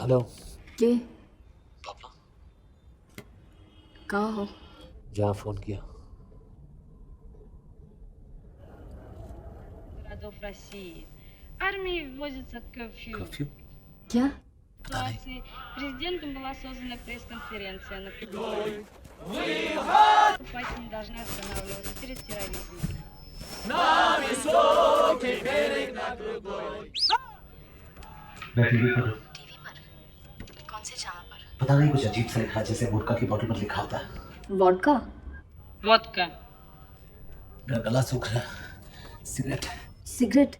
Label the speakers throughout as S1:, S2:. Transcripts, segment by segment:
S1: Hello
S2: के
S1: पापा।
S2: कहाँ हो?
S1: जहाँ फोन किया।
S3: Городов России. Армии вводится curfew.
S1: कर्फ्यू?
S2: क्या?
S3: Ситуации президентом была создана пресс-конференция, на которой покупатели должны останавливаться перед терроризмом.
S1: मैं टीवी पर हूँ।
S2: टीवी पर? कौन से चैनल पर?
S1: पता नहीं, कुछ अजीब सा लिखा है, जैसे वोडका की बोतल पर लिखा होता है।
S2: वोडका?
S3: Водка.
S1: मेरा गला सूख रहा है। सिगरेट?
S2: सिगरेट?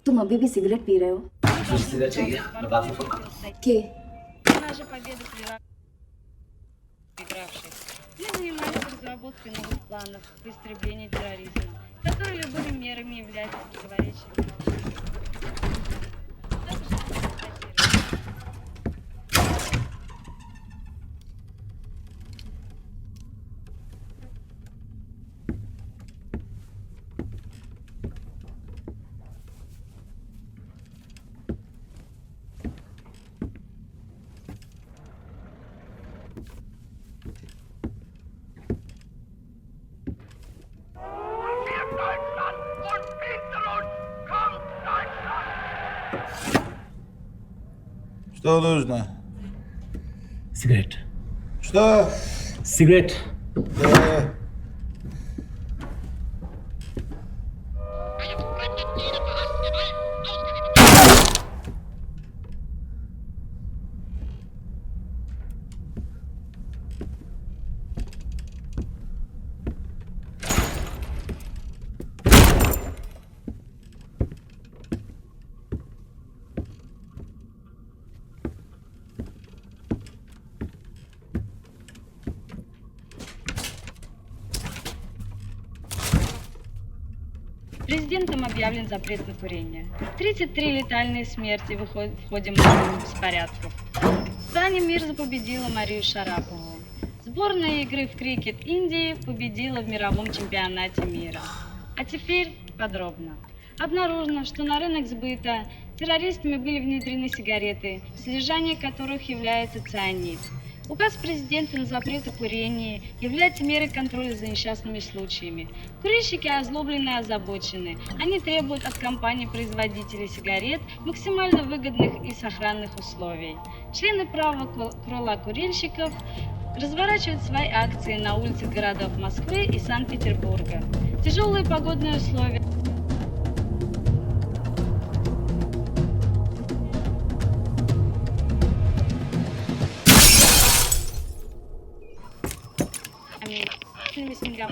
S2: तुम अभी भी सिगरेट पी रहे हो?
S1: मुझे सिगरेट चाहिए, मैं बाद में फोन करूँ।
S2: के?
S3: Она же победа проигравших. Мы занимались разработкой новых планов по истреблению терроризма, которые любыми мерами являются противоречием.
S4: Что нужно?
S1: सिगरेट।
S4: Что?
S1: सिगरेट।
S4: Да.
S3: Президентом объявлен запрет на курение. 33 летальные смерти в ходе массовых беспорядков. В стране Мирза победила Марию Шарапову. Сборная игры в крикет Индии победила в мировом чемпионате мира. А теперь подробно. Обнаружено, что на рынок сбыта террористами были внедрены сигареты, содержание которых является цианид. Указ президента на запрет о курении является мерой контроля за несчастными случаями. Курильщики озлоблены и озабочены. Они требуют от компаний-производителей сигарет максимально выгодных и сохранных условий. Члены правого крыла курильщиков разворачивают свои акции на улицах городов Москвы и Санкт-Петербурга. Тяжелые погодные условия. Снегом.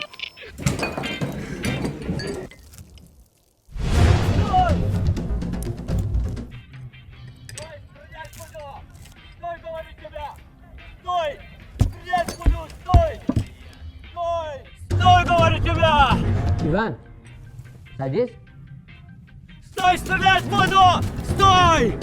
S5: Стой, говорю тебя! Стой! Стрелять буду! Стой! Стой! Стой, говорю тебя!
S6: Иван, садись.
S5: Стой, стрелять буду! Стой!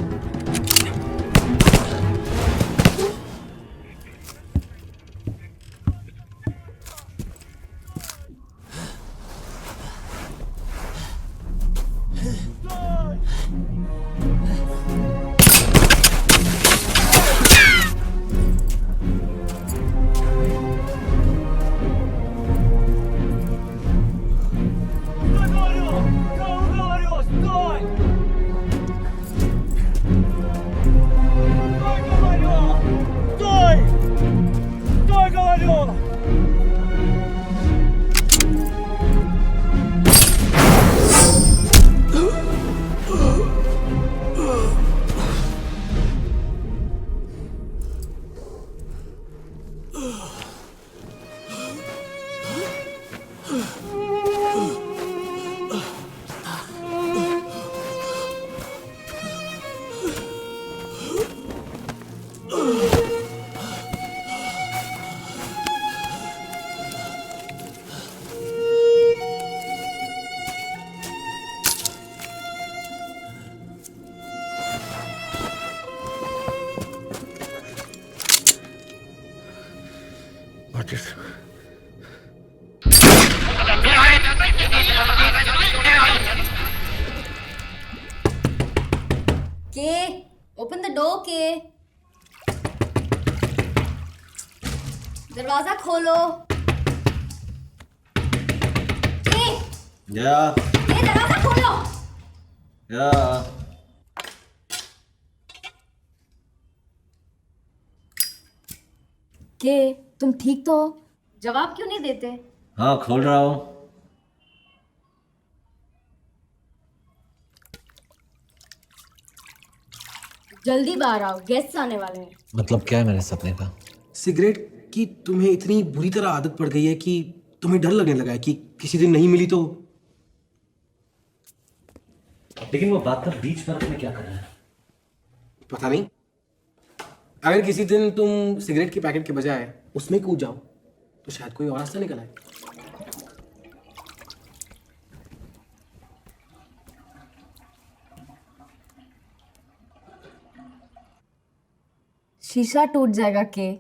S1: Матис.
S2: के? ओपन द डोर के। दरवाजा खोलो। के
S1: या
S2: दरवाजा खोलो।
S1: या
S2: के तुम ठीक तो हो? जवाब क्यों नहीं देते?
S1: हाँ खोल रहा हूँ।
S2: जल्दी बाहर आओ, गेस्ट आने वाले हैं।
S1: मतलब क्या है मेरे सपने का?
S7: सिगरेट की तुम्हें इतनी बुरी तरह आदत पड़ गई है कि तुम्हें डर लगने लगा है कि किसी दिन नहीं मिली तो।
S1: लेकिन वो बात का बीच में रखने क्या कर रहा है?
S7: पता नहीं, अगर किसी दिन तुम सिगरेट के पैकेट के बजाय उसमें कूद जाओ तो शायद कोई और रास्ता निकल आए।
S2: शीशा टूट जाएगा के।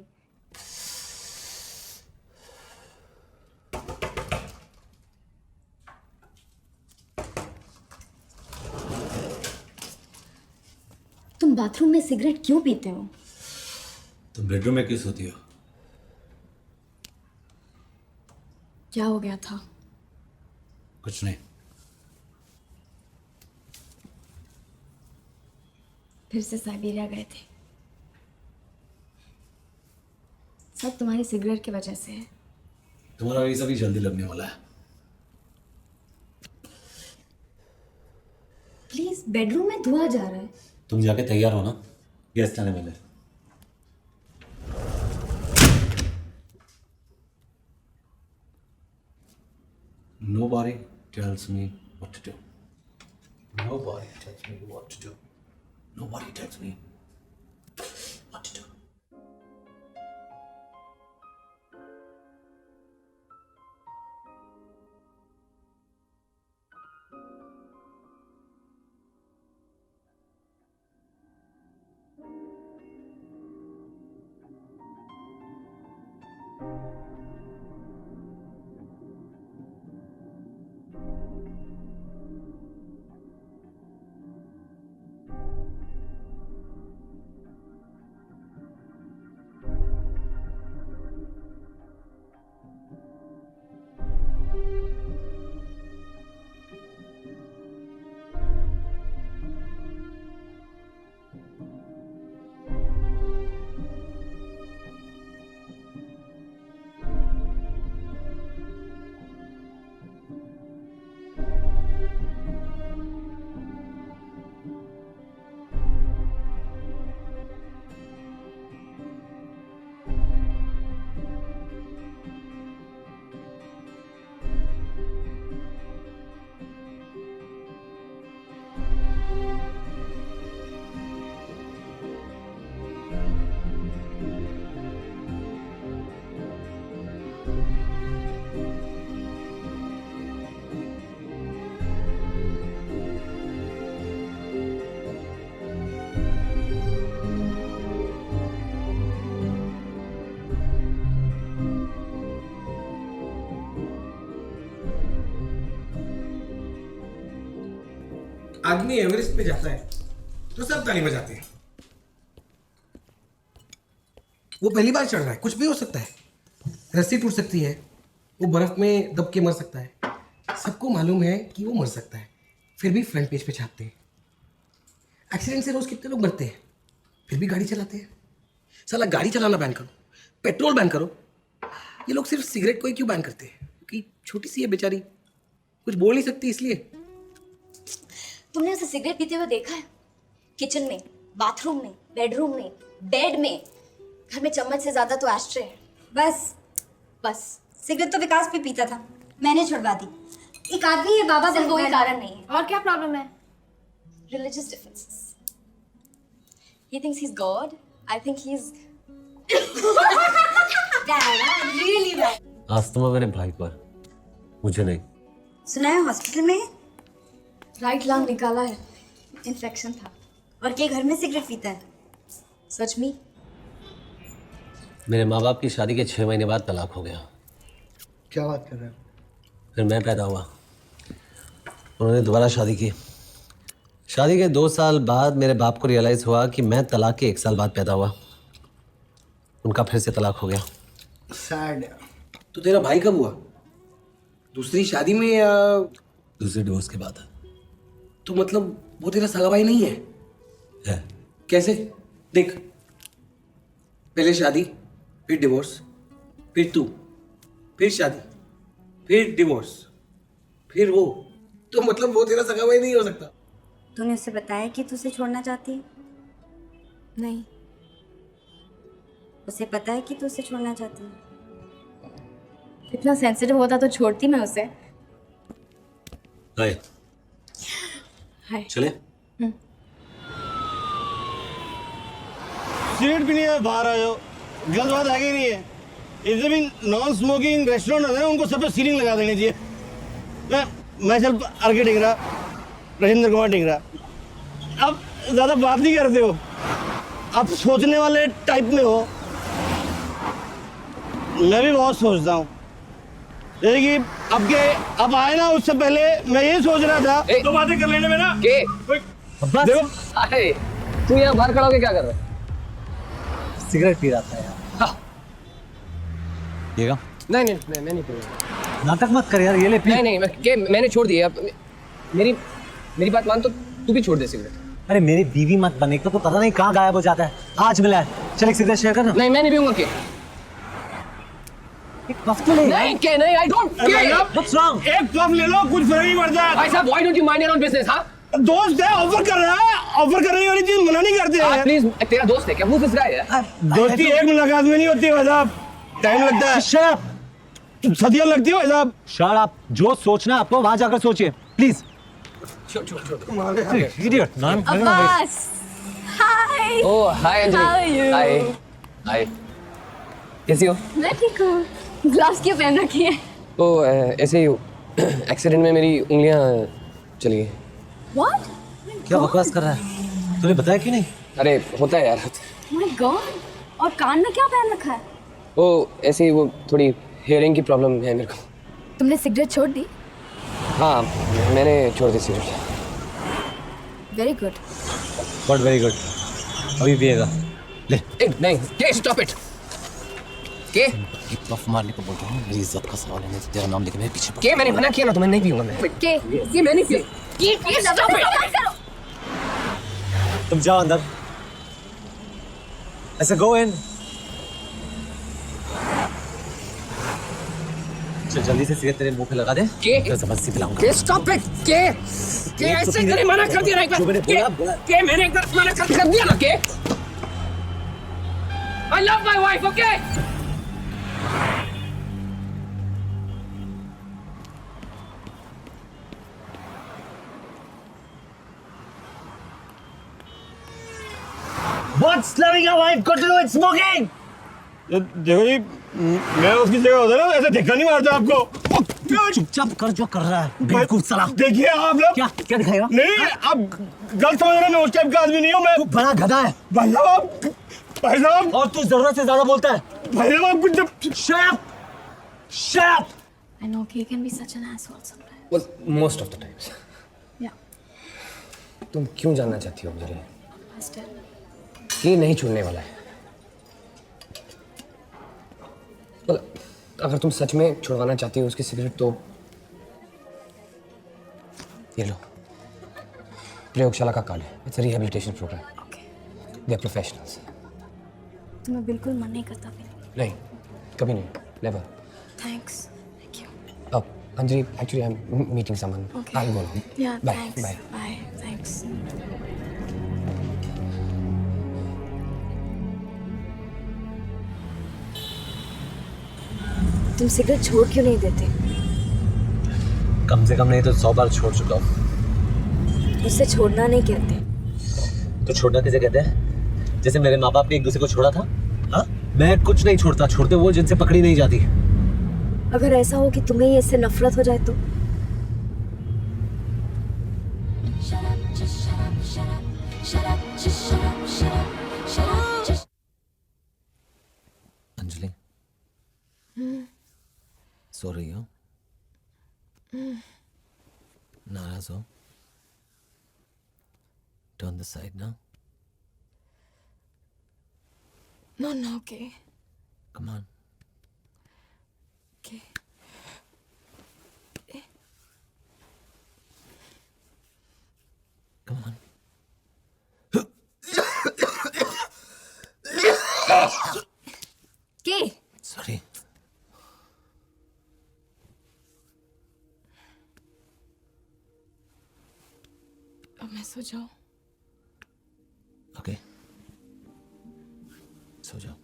S2: तुम बाथरूम में सिगरेट क्यों पीते हो?
S1: तुम बेडरूम में क्यों सोती हो?
S2: क्या हो गया था?
S1: कुछ नहीं।
S2: फिर से साइबेरिया गए थे। सब तुम्हारी सिगरेट की वजह से है।
S1: तुम्हारा वीजा भी जल्दी लगने वाला है।
S2: प्लीज, बेडरूम में धुआं जा रहा है।
S1: तुम जाके तैयार हो ना, गेस्ट आने वाले। Nobody tells me what to do. Nobody tells me what to do. Nobody tells me what to do.
S7: आदमी एवरेस्ट पे जाता है तो सब ताली बजाते हैं। वो पहली बार चढ़ रहा है, कुछ भी हो सकता है। रस्सी टूट सकती है, वो बर्फ में दब के मर सकता है। सबको मालूम है कि वो मर सकता है, फिर भी फ्रंट पेज पे छापते हैं। एक्सीडेंट से रोज कितने लोग मरते हैं, फिर भी गाड़ी चलाते हैं। साला गाड़ी चलाना बैन करो, पेट्रोल बैन करो। ये लोग सिर्फ सिगरेट को ही क्यों बैन करते हैं? क्योंकि छोटी सी है बेचारी, कुछ बोल नहीं सकती इसलिए।
S2: तुमने उसे सिगरेट पीते हुए देखा है? किचन में, बाथरूम में, बेडरूम में, बेड में। घर में चम्मच से ज्यादा तो एस्ट्रे है। बस सिगरेट तो विकास भी पीता था, मैंने छुड़वा दी। एक आदमी है बाबा, सिर्फ वही कारण नहीं है। और क्या प्रॉब्लम है? Religious differences. He thinks he's God. I think he's bad, really bad.
S1: Asthma मेरे भाई को है, मुझे नहीं।
S2: सुना है हॉस्पिटल में राइट लंग निकाला है, इन्फेक्शन था। और के घर में सिगरेट पीता है। सच में?
S1: मेरे माँ बाप की शादी के 6 महीने बाद तलाक हो गया।
S4: क्या बात कर रहे हो?
S1: फिर मैं पैदा हुआ, उन्होंने दोबारा शादी की। शादी के 2 साल बाद मेरे बाप को रियलाइज हुआ कि मैं तलाक के 1 साल बाद पैदा हुआ। उनका फिर से तलाक हो गया।
S7: सैड। तो तेरा भाई कब हुआ? दूसरी शादी में या?
S1: दूसरे डिवोर्स के बाद।
S7: तो मतलब वो तेरा सगा भाई नहीं है?
S1: है।
S7: कैसे? देख, पहले शादी, फिर डिवोर्स, फिर तू, फिर शादी, फिर डिवोर्स, फिर वो। तो मतलब वो तेरा सगा भाई नहीं हो सकता।
S2: तूने उससे बताया कि तू उसे छोड़ना चाहती है? नहीं। उसे पता है कि तू उसे छोड़ना चाहती है? इतना सेंसिटिव होता तो छोड़ती मैं उसे।
S1: हाय।
S2: हाय।
S1: चले?
S5: सिगरेट पीने के बाहर आ जाओ, गलत बात है कि नहीं है? इधर भी नॉन स्मोकिंग रेस्टोरेंट होते हैं, उनको सब पे सीलिंग लगा देनी चाहिए। मैं सिर्फ आर्के टिंगरा, राजेंद्र कुमार टिंगरा। अब ज़्यादा बात नहीं करते हो, आप सोचने वाले टाइप में हो। मैं भी बहुत सोचता हूँ, जैसे कि अब आए ना, उससे पहले मैं ये सोच रहा था तो बातें कर लेने में ना।
S6: बस
S5: देखो,
S6: अरे तू यहाँ बाहर खड़ा होके क्या कर रहा है?
S8: सिगरेट पी रहा था यार। पिएगा?
S6: नहीं नहीं मैं नहीं पीऊंगा।
S8: नाटक मत कर यार, ये ले पी।
S6: नहीं मैंने छोड़ दिया। अब मेरी बात मान, तो तू भी छोड़ दे सिगरेट।
S8: अरे मेरी बीवी मत बने, तो पता नहीं कहाँ गायब हो जाता है। आज मिला है, चल एक सिगरेट शेयर कर ना।
S6: नहीं मैं नहीं पीऊंगा। के
S8: एक पफ तो ले।
S6: नहीं I don't care.
S8: What's wrong?
S5: एक पफ ले लो, कुछ फर्क नहीं पड़ता।
S6: भाई साहब, why don't you mind your own business? हाँ
S5: दोस्त है, ऑफर कर रहा है, ऑफर करने वाली चीज मना नहीं करते हैं।
S6: प्लीज, तेरा दोस्त है क्या? वो दिस गाय है।
S5: दोस्ती एक मुलाकात में नहीं होती भाई साहब, टाइम लगता है।
S8: Shut up.
S5: सदियां लगती है भाई साहब।
S8: Shut up. जो सोचना है आपको वहां जाकर सोचिए प्लीज।
S6: छोड़
S8: idiot.
S2: Abbas, hi.
S6: Oh hi
S2: How are
S6: Anjali.
S2: you?
S6: हाय हाय, कैसी हो?
S2: मैं ठीक हूँ। ग्लव्स क्यों पहन रखी है?
S6: ओ ऐसे ही एक्सीडेंट में मेरी उंगलियां चली गई।
S2: What?
S8: क्या बकवास कर रहा है? तूने बताया क्यों नहीं?
S6: अरे होता है यार।
S2: My God! और कान में क्या पहन रखा है?
S6: वो ऐसे ही, वो थोड़ी हेयरिंग की प्रॉब्लम है मेरे को।
S2: तुमने सिगरेट छोड़ दी?
S6: हाँ मैंने छोड़ दी cigarette.
S2: Very good.
S8: But very good. अभी पिएगा। ले।
S6: नहीं के स्टॉप इट। के
S1: एक पफ मारने को बोल रहा हूँ, मेरी इज्जत का सवाल है। तेरा नाम लेके मेरे पीछे
S6: के मैंने मना किया ना, तो मैं नहीं पीऊंगा। मैं के मैं नहीं पी। के स्टॉप इट।
S8: तुम जाओ अंदर। ऐसे गो इन। चल जल्दी से सिगरेट तेरे मुंह पे लगा दे।
S6: के
S8: जबरदस्ती पिलाऊंगा।
S6: के स्टॉप इट। के ऐसे मैंने मना कर दिया ना एक बार।
S8: जो मैंने बोला।
S6: के मैंने एक बार मना कर दिया ना। के I love my wife. Okay
S8: What's loving a wife got to do with smoking?
S5: देखो जी, मैं उसकी जगह होता ना, ऐसे धक्का नहीं मारता आपको।
S8: चुपचाप कर जो कर रहा है। बिल्कुल सलाह।
S5: देखिए आप लोग।
S8: क्या क्या दिखाएगा?
S5: नहीं, आप गलत समझ रहे हैं, मैं उस टाइप का आदमी नहीं हूँ। मैं
S8: तू बड़ा गधा है।
S5: भाई साहब
S8: और तू जरूरत से ज्यादा बोलता है।
S5: भाई साहब आप कुछ जब
S8: Shut up! Shut up!
S2: I know he can be such an asshole sometimes.
S6: well most of the times.
S2: Yeah.
S6: तुम क्यों जानना चाहती हो मुझे?
S2: Still.
S6: ये नहीं छूटने वाला है। well, अगर तुम सच में छुड़वाना चाहती हो उसकी सिगरेट, तो ये लो, प्रयोगशाला का कार्ड है। It's a rehabilitation programme.
S2: Okay.
S6: They are professionals.
S2: तो मैं बिल्कुल मन नहीं करता फिर।
S6: नहीं, कभी नहीं, नेवर।
S2: Thanks. Thank you.
S6: अब Anjali, actually I am meeting someone.
S2: Okay.
S6: I will go now.
S2: Yeah.
S6: Bye
S2: Thanks.
S6: Bye.
S2: Bye. Thanks. तुम सिगरेट छोड़ क्यों नहीं देते?
S8: कम से कम नहीं तो 100 बार छोड़ चुका हूँ।
S2: उससे छोड़ना नहीं कहते।
S8: तो छोड़ना किसे कहते हैं? जैसे मेरे माँ बाप ने एक दूसरे को छोड़ा था। हाँ, मैं कुछ नहीं छोड़ता, छोड़ते वो जिनसे पकड़ी नहीं जाती।
S2: अगर ऐसा हो कि तुम्हें ही इससे नफरत हो जाए तो?
S1: अंजलि, सो रही हो? नाराज हो?
S8: turn this side now.
S9: No, okay.
S8: Come on.
S9: Okay.
S8: Come on.
S2: के
S8: Sorry.
S9: अब मैं सो जाऊं?
S8: Okay. सो जाओ.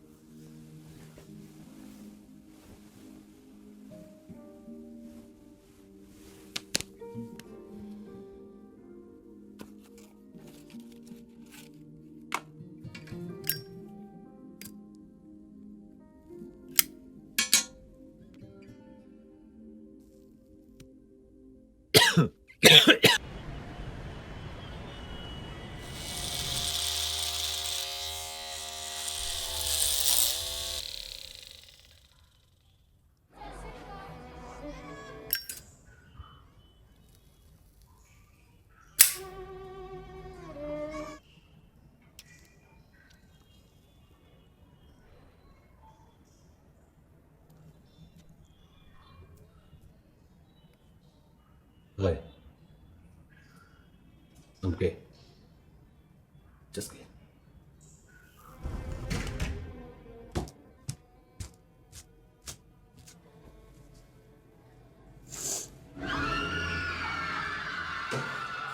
S8: Why? I'm gay. Just gay.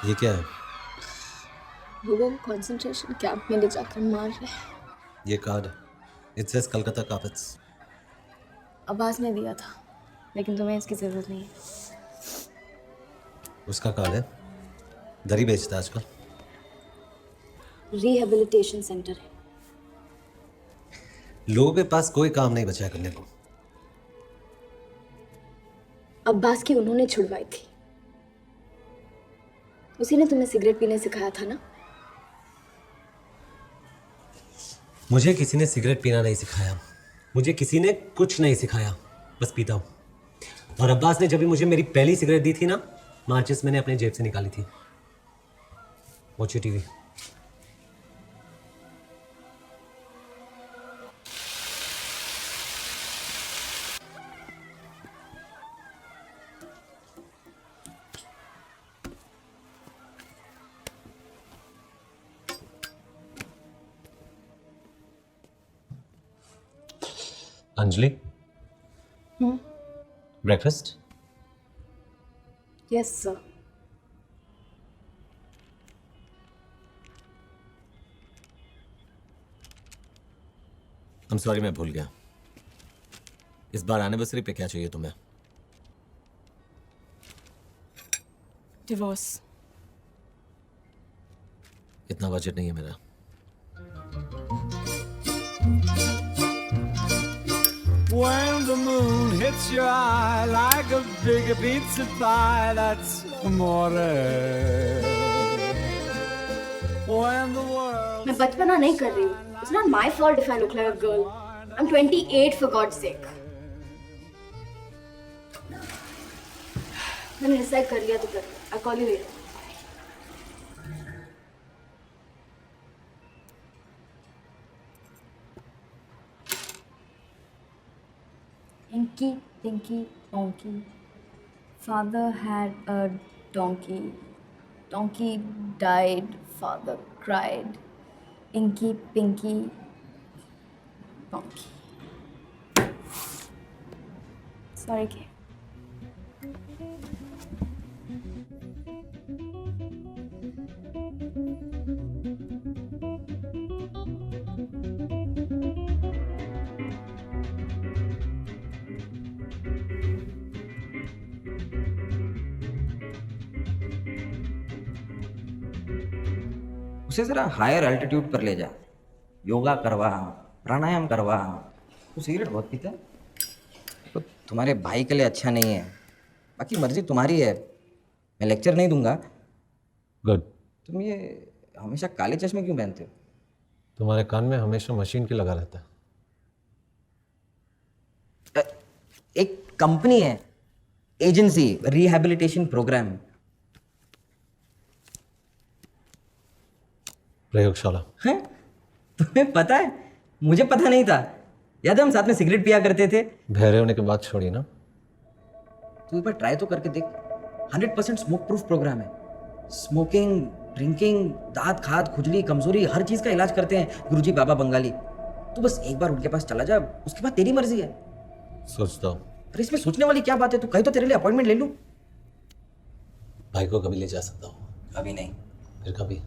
S8: ये क्या है?
S2: लोगों को कंसंट्रेशन कैंप में ले जाकर मार रहे हैं।
S8: ये card. It says Calcutta carpets.
S2: Abbas ने दिया था, लेकिन तुम्हें इसकी जरूरत नहीं है।
S8: उसका कार्ड है. दरी बेचता है आजकल.
S2: रिहेबिलिटेशन सेंटर है।
S8: लोगों के पास कोई काम नहीं बचा करने को.
S2: अब्बास की उन्होंने छुड़वाई थी। उसी ने तुम्हें सिगरेट पीने सिखाया था ना?
S8: मुझे किसी ने सिगरेट पीना नहीं सिखाया. मुझे किसी ने कुछ नहीं सिखाया. बस पीता हूँ. और अब्बास ने जब भी मुझे मेरी पहली सिगरेट दी थी ना, माचिस मैंने अपने जेब से निकाली थी. Watch TV. Anjali, breakfast.
S2: Yes sir.
S8: I'm sorry, मैं भूल गया. इस बार एनिवर्सरी पे क्या चाहिए तुम्हें?
S9: डिवोर्स।
S8: इतना बजट नहीं है मेरा.
S10: When the moon hits your eye like a big pizza pie, that's amore. When the world
S2: मैं बचपना नहीं कर रही हूँ. It's not my fault if I look like a girl. I'm 28 for God's sake. मैंने डिसाइड कर लिया तो कर लिया. I'll call you later. Inky, Pinky, Donkey. Father had a donkey. Donkey died. Father cried. Inky, Pinky, Donkey. Sorry, Kay.
S11: उसे ज़रा higher altitude पर ले जा. योगा करवा, प्राणायाम करवा. तू सिगरेट बहुत पीता है. तो तुम्हारे भाई के लिए अच्छा नहीं है. बाकी मर्जी तुम्हारी है. मैं लेक्चर नहीं दूंगा.
S8: गुड.
S11: तुम ये हमेशा काले चश्मे क्यों पहनते हो?
S8: तुम्हारे कान में हमेशा मशीन की लगा रहता है.
S11: एक कंपनी है, एजेंसी, रिहैबिलिटेशन प्रोग्राम.
S8: प्रयोगशाला।
S11: हैं? तुम्हें पता है? मुझे पता नहीं था। याद है हम साथ में सिगरेट पिया करते थे?
S8: बहरे होने के बाद छोड़ी ना।
S11: तू एक बार ट्राई तो करके देख। 100% स्मोक प्रूफ प्रोग्राम है। स्मोकिंग, ड्रिंकिंग, दांत खाद, खुजली, कमजोरी, हर चीज का इलाज करते हैं गुरुजी बाबा बंगाली। तू बस एक बार उनके पास चला जा, उसके बाद तेरी मर्जी है।
S8: सोचता हूँ
S11: अरे इसमें सोचने वाली क्या बात है? तू कहीं तो तेरे लिए अपॉइंटमेंट ले लूं।
S8: भाई को कभी ले जा सकता हूँ।
S11: अभी नहीं,
S8: फिर कभी?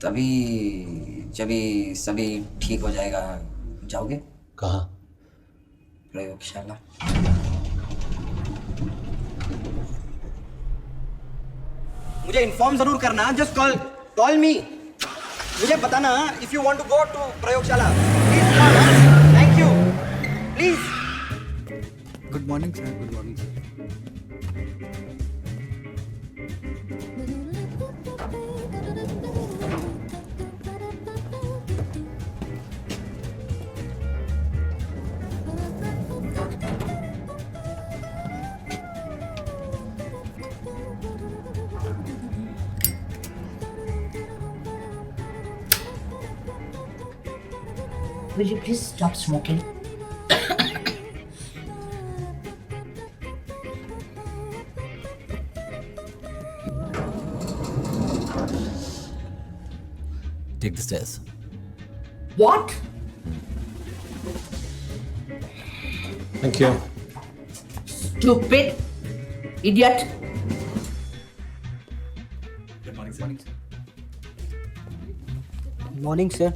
S11: तभी जभी सभी ठीक हो जाएगा। जाओगे?
S8: कहाँ?
S11: प्रयोगशाला। मुझे इन्फॉर्म जरूर करना। Just call me. मुझे बताना if you want to go to prayogshala. Please call. Thank you. Please.
S10: Good morning sir, good morning sir.
S12: Will you please stop smoking?
S8: Take the stairs.
S12: What?
S8: Thank you.
S12: Stupid idiot.
S11: Morning sir.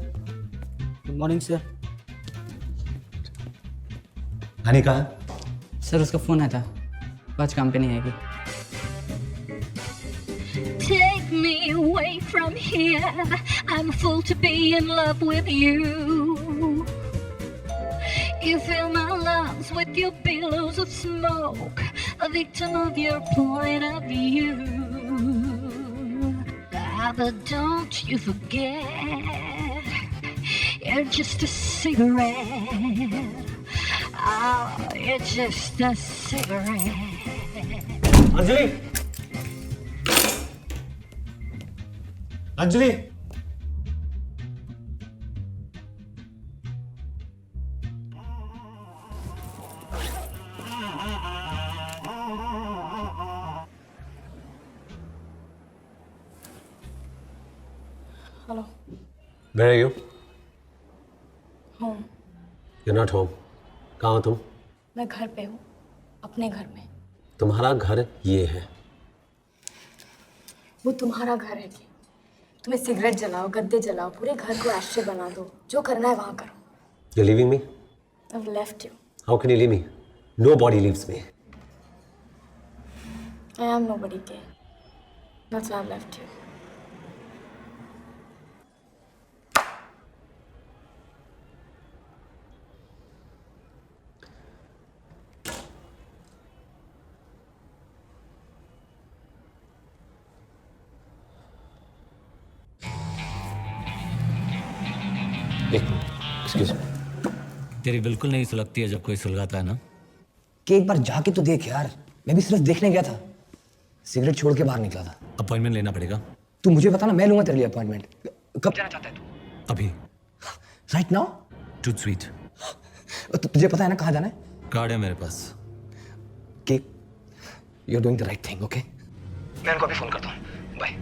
S11: Good morning sir.
S8: Honey कहाँ?
S6: Sir उसका phone आया था, आज काम पे नहीं आएगी।
S3: Take me away from here. I'm a fool to be in love with you. You fill my lungs with your billows of smoke, a victim of your point of view. Ah, but don't you forget, you're just a cigarette. Oh, you're just a cigarette.
S8: Anjali, Anjali,
S9: hello.
S8: Where are you?
S9: Home.
S8: You're not home. कहाँ हो तुम?
S9: मैं घर पे हूँ, अपने घर में।
S8: तुम्हारा घर ये है।
S9: वो तुम्हारा घर है कि तुम्हें सिगरेट जलाओ, गद्दे जलाओ, पूरे घर को एशे बना दो, जो करना है वहाँ करो।
S8: You're leaving me?
S9: I've left you.
S8: How can you leave me? Nobody leaves me.
S9: I am nobody के. That's why I've left you.
S8: Excuse me. तेरी बिल्कुल नहीं सुलगती है जब कोई सुलगाता है ना?
S6: कि एक बार जाके तो देख यार, मैं भी सिर्फ देखने गया था, सिगरेट छोड़ के बाहर निकला था।
S8: अपॉइंटमेंट लेना पड़ेगा।
S6: तू मुझे बता ना, मैं लूंगा तेरे लिए अपॉइंटमेंट। कब जाना चाहता है तू?
S8: अभी।
S6: Right now?
S8: Too sweet.
S6: तुझे पता है ना कहाँ जाना है?
S8: कार्ड है मेरे पास।
S6: कि you are doing the right thing, okay? मैं उनको अभी फोन करता हूँ। बाय।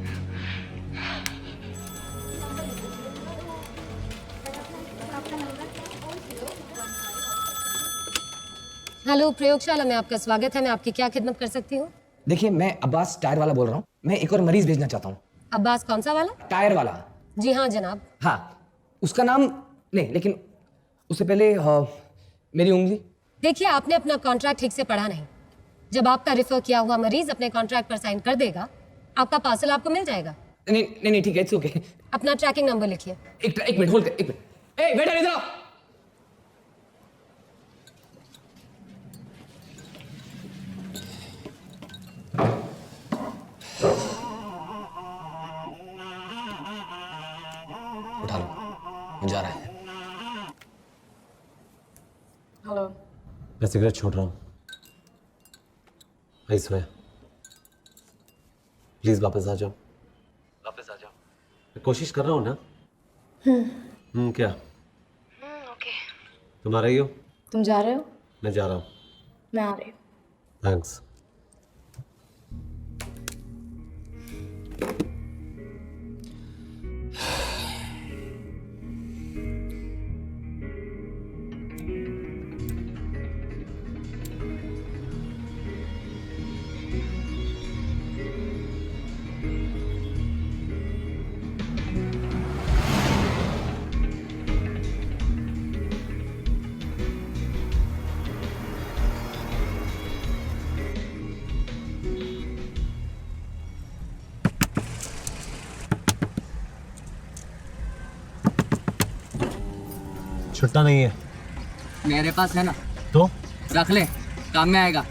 S13: हेलो, प्रयोगशाला में आपका स्वागत है। मैं आपकी क्या खिदमत कर सकती हूँ?
S6: देखिए, मैं अब्बास टायर वाला बोल रहा हूँ। मैं एक और मरीज भेजना चाहता हूँ।
S13: अब्बास कौन सा वाला?
S6: टायर वाला।
S13: जी हाँ जनाब।
S6: हाँ, उसका नाम नहीं, लेकिन उससे पहले मेरी उंगली।
S13: देखिए, आपने अपना कॉन्ट्रैक्ट ठीक से पढ़ा नहीं। जब आपका रेफर किया हुआ मरीज अपने कॉन्ट्रैक्ट पर साइन कर देगा, आपका पार्सल आपको मिल जाएगा।
S6: नहीं नहीं नहीं, ठीक है, इट्स ओके।
S13: अपना ट्रैकिंग नंबर लिखिए।
S6: एक मिनट होल्ड कर, एक मिनट। ए वेटर, इधर आओ। उठा लो, जा रहा है।
S9: हेलो।
S8: मैं सिगरेट छोड़ रहा हूँ। I swear. प्लीज वापस आ जाओ। वापस आ जाओ। कोशिश कर रहा हूँ ना। क्या?
S9: ओके।
S8: तुम आ रही हो?
S9: तुम जा रहे हो?
S8: मैं जा रहा हूँ।
S9: मैं आ रही हूँ।
S8: थैंक्स। छुट्टा नहीं है।
S14: मेरे पास है ना।
S8: तो
S14: रख ले, काम में आएगा।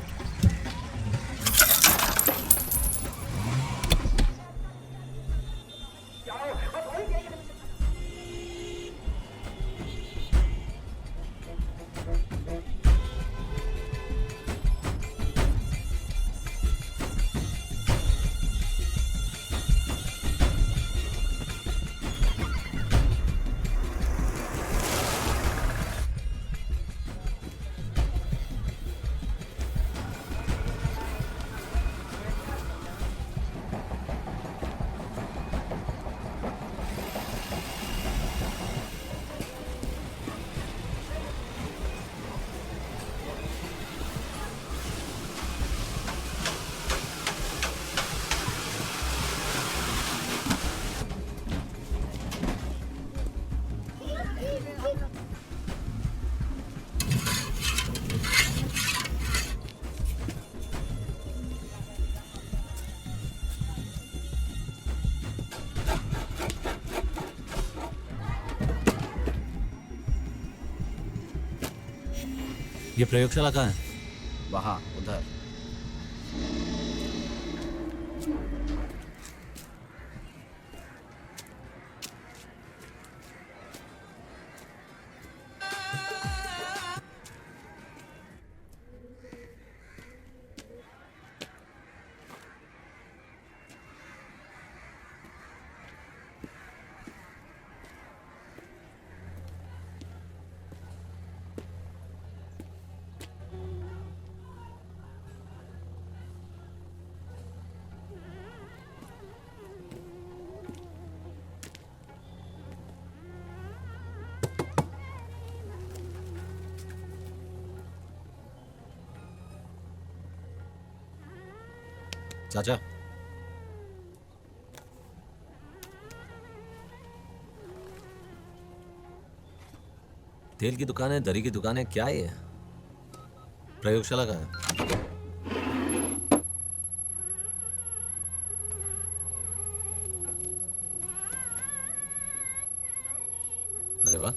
S8: ये प्रयोगशाला कहाँ है?
S11: वहाँ उधर।
S8: चाचा, तेल की दुकान है, दरी की दुकान है, क्या है ये? प्रयोगशाला का है। अरे वाह,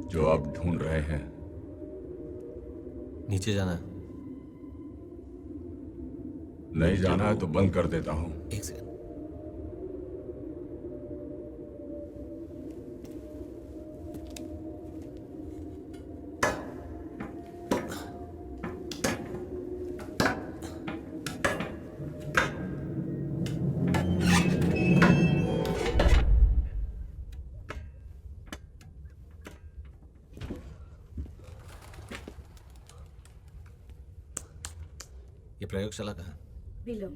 S15: जो आप ढूंढ रहे हैं।
S8: नीचे जाना है।
S15: नहीं जाना है तो बंद कर देता हूं।
S8: एक सेकंड। ये प्रयोगशाला का है।
S9: बिलो।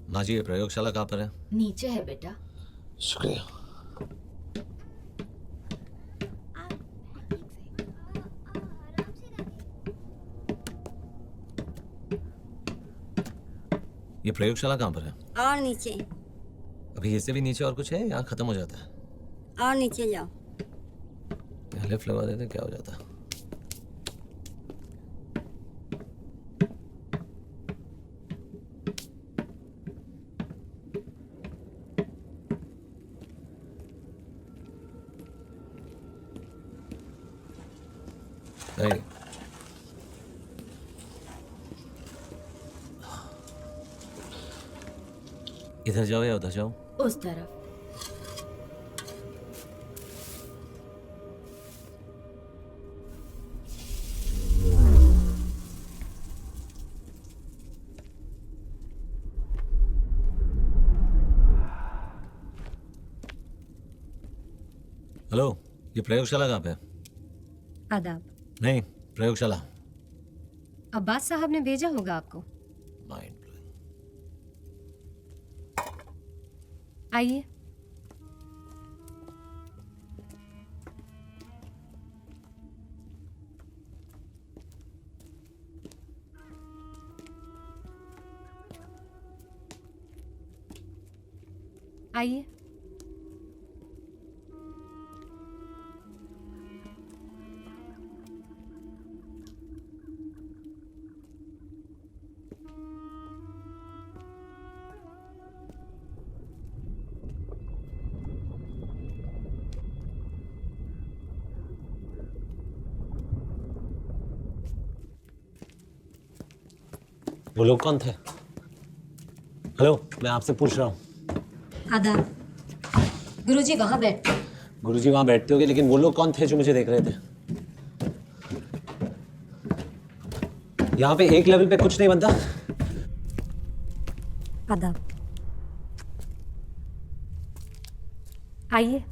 S8: माँ जी, ये प्रयोगशाला कहाँ पर है?
S2: नीचे है बेटा।
S8: शुक्रिया। ये प्रयोगशाला कहाँ पर है?
S16: और नीचे।
S8: अभी इससे भी नीचे और कुछ है? यहाँ खत्म हो जाता है।
S16: आओ नीचे जाओ।
S1: लिफ्ट लगवा देते क्या हो जाता। नहीं इधर जाओ या उधर जाओ?
S16: उस तरफ।
S1: हेलो, ये प्रयोगशाला कहाँ पे है?
S13: आदाब।
S1: नहीं, प्रयोगशाला।
S13: अब्बास साहब ने भेजा होगा आपको।
S1: माइंड।
S13: आइए। आइए।
S8: वो लोग कौन थे? हेलो, मैं आपसे पूछ रहा हूँ।
S13: आदाब। गुरुजी वहां बैठते।
S8: गुरुजी वहां बैठते होंगे, लेकिन वो लोग कौन थे जो मुझे देख रहे थे? यहाँ पे एक लेवल पे कुछ नहीं बनता।
S13: आदाब। आइए।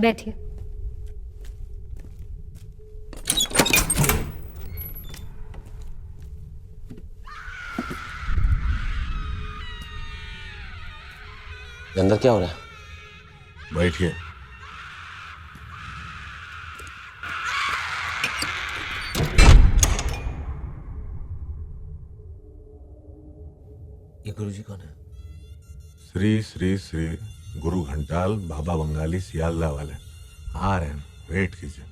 S13: बैठिए।
S8: अंदर क्या हो रहा है?
S15: बैठिए।
S1: ये गुरुजी कौन है?
S15: श्री श्री श्री गुरु घंटाल बाबा बंगाली सियालदा वाले आ रहे हैं, वेट कीजिए।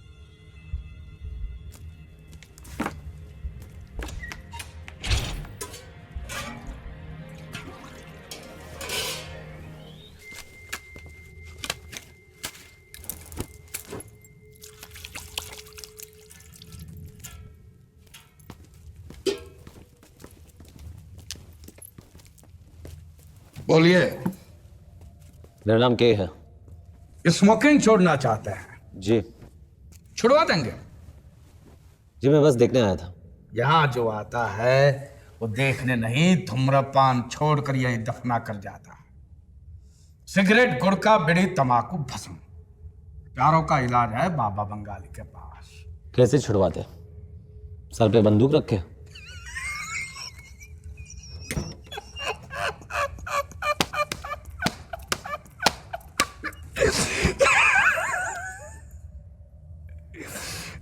S17: बोलिए।
S8: मेरा नाम के है।
S17: स्मोकिंग छोड़ना चाहते हैं?
S8: जी।
S17: छुड़वा देंगे।
S8: जी मैं बस देखने आया था।
S17: यहाँ जो आता है वो देखने नहीं, धूम्रपान छोड़कर यही दफना कर जाता है। सिगरेट, गुटखा, बीड़ी, तंबाकू, भस्म, चारों का इलाज है बाबा बंगाली के पास।
S8: कैसे छुड़वाते? सर पे बंदूक रखे?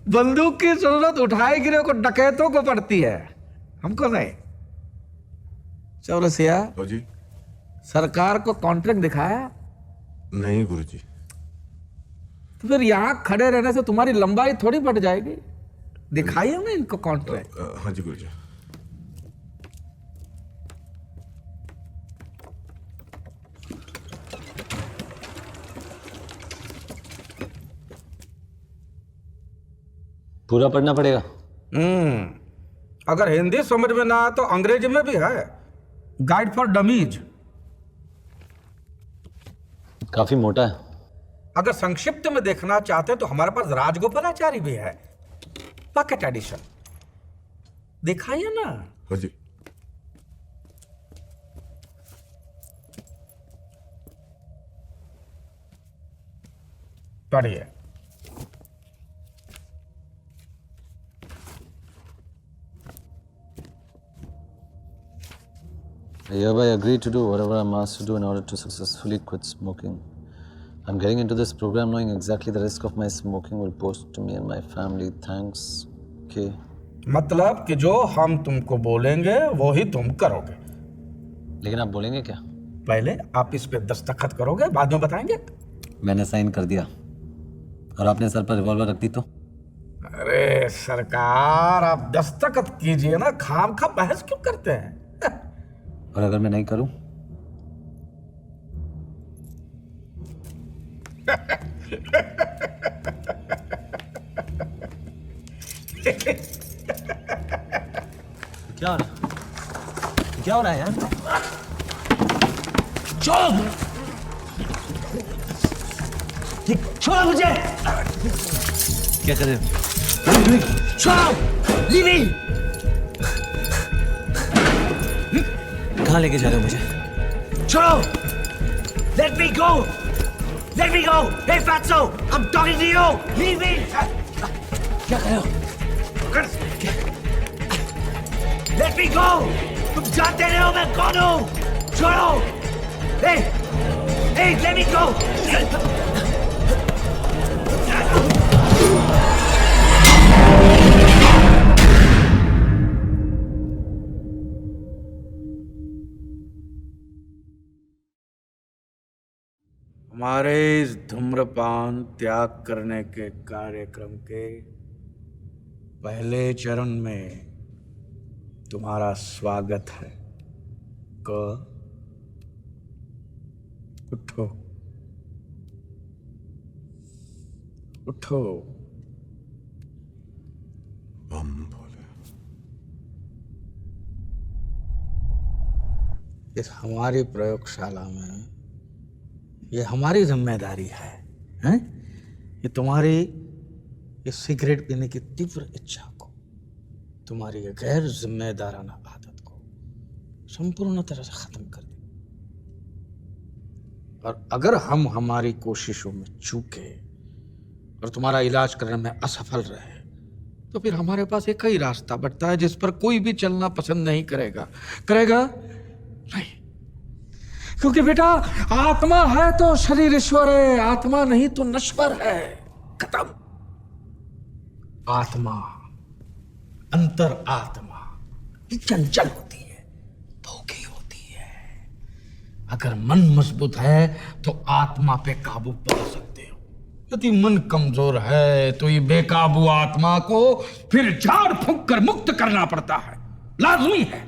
S17: बंदूक की जरूरत उठाए गिरे को डकैतों को पड़ती है, हमको नहीं। चौरसिया
S15: जी।
S17: सरकार को कॉन्ट्रैक्ट दिखाया?
S15: नहीं गुरुजी।
S17: तो फिर यहाँ खड़े रहने से तुम्हारी लंबाई थोड़ी बढ़ जाएगी। दिखाइए ना इनको कॉन्ट्रैक्ट।
S15: हाँ जी गुरुजी।
S8: पूरा पढ़ना पड़ेगा?
S17: अगर हिंदी समझ में ना आए तो अंग्रेजी में भी है, गाइड फॉर डमीज।
S8: काफी मोटा है।
S17: अगर संक्षिप्त में देखना चाहते हैं तो हमारे पास राजगोपालाचारी भी है, पॉकेट एडिशन। दिखाइए ना।
S15: हाँ जी।
S17: पढ़िए।
S1: I hereby agree to do whatever I'm asked to do in order to successfully quit smoking. I'm getting into this program knowing exactly the risk of my smoking will pose to me and my family. Thanks, K.
S17: मतलब कि जो हम तुमको बोलेंगे वो ही तुम करोगे।
S8: लेकिन आप बोलेंगे क्या?
S17: पहले आप इस पे दस्तखत करोगे, बाद में बताएंगे।
S8: मैंने साइन कर दिया और आपने सर पर रिवॉल्वर रख दी तो?
S17: अरे सरकार, आप दस्तखत कीजिए ना, खाम खा बहस क्यों करते हैं?
S8: और अगर मैं नहीं करूं? क्या हो रहा है? क्या हो रहा है यार? छोड़ो! छोड़ो मुझे! क्या कर रहे हो? छोड़ो! लीवी! कहाँ लेके जा रहे हो मुझे? छोड़ो! Let me go! Let me go! Hey Fatso! I'm talking to you! Leave me! क्या कर रहे हो? Let me go! तुम जानते नहीं हो मैं कौन हूँ? छोड़ो! Hey! Hey! Let me go!
S17: हमारे इस धूम्रपान त्याग करने के कार्यक्रम के पहले चरण में तुम्हारा स्वागत है। उठो, उठो।
S15: बम भोले।
S17: इस हमारी प्रयोगशाला में ये हमारी जिम्मेदारी है, हैं? ये तुम्हारी इस सिगरेट पीने की तीव्र इच्छा को, तुम्हारी ये गैर जिम्मेदाराना आदत को संपूर्ण तरह से खत्म कर दे। और अगर हम हमारी कोशिशों में चूके और तुम्हारा इलाज करने में असफल रहे तो फिर हमारे पास एक ही रास्ता बचता है जिस पर कोई भी चलना पसंद नहीं करेगा। नहीं, क्योंकि बेटा आत्मा है तो शरीर ईश्वर है, आत्मा नहीं तो नश्वर है। खत्म। आत्मा, अंतर आत्मा चंचल होती है, भूखी होती है। अगर मन मजबूत है तो आत्मा पे काबू पा सकते हो। यदि मन कमजोर है तो ये बेकाबू आत्मा को फिर झाड़ फूंक कर मुक्त करना पड़ता है, लाजमी है।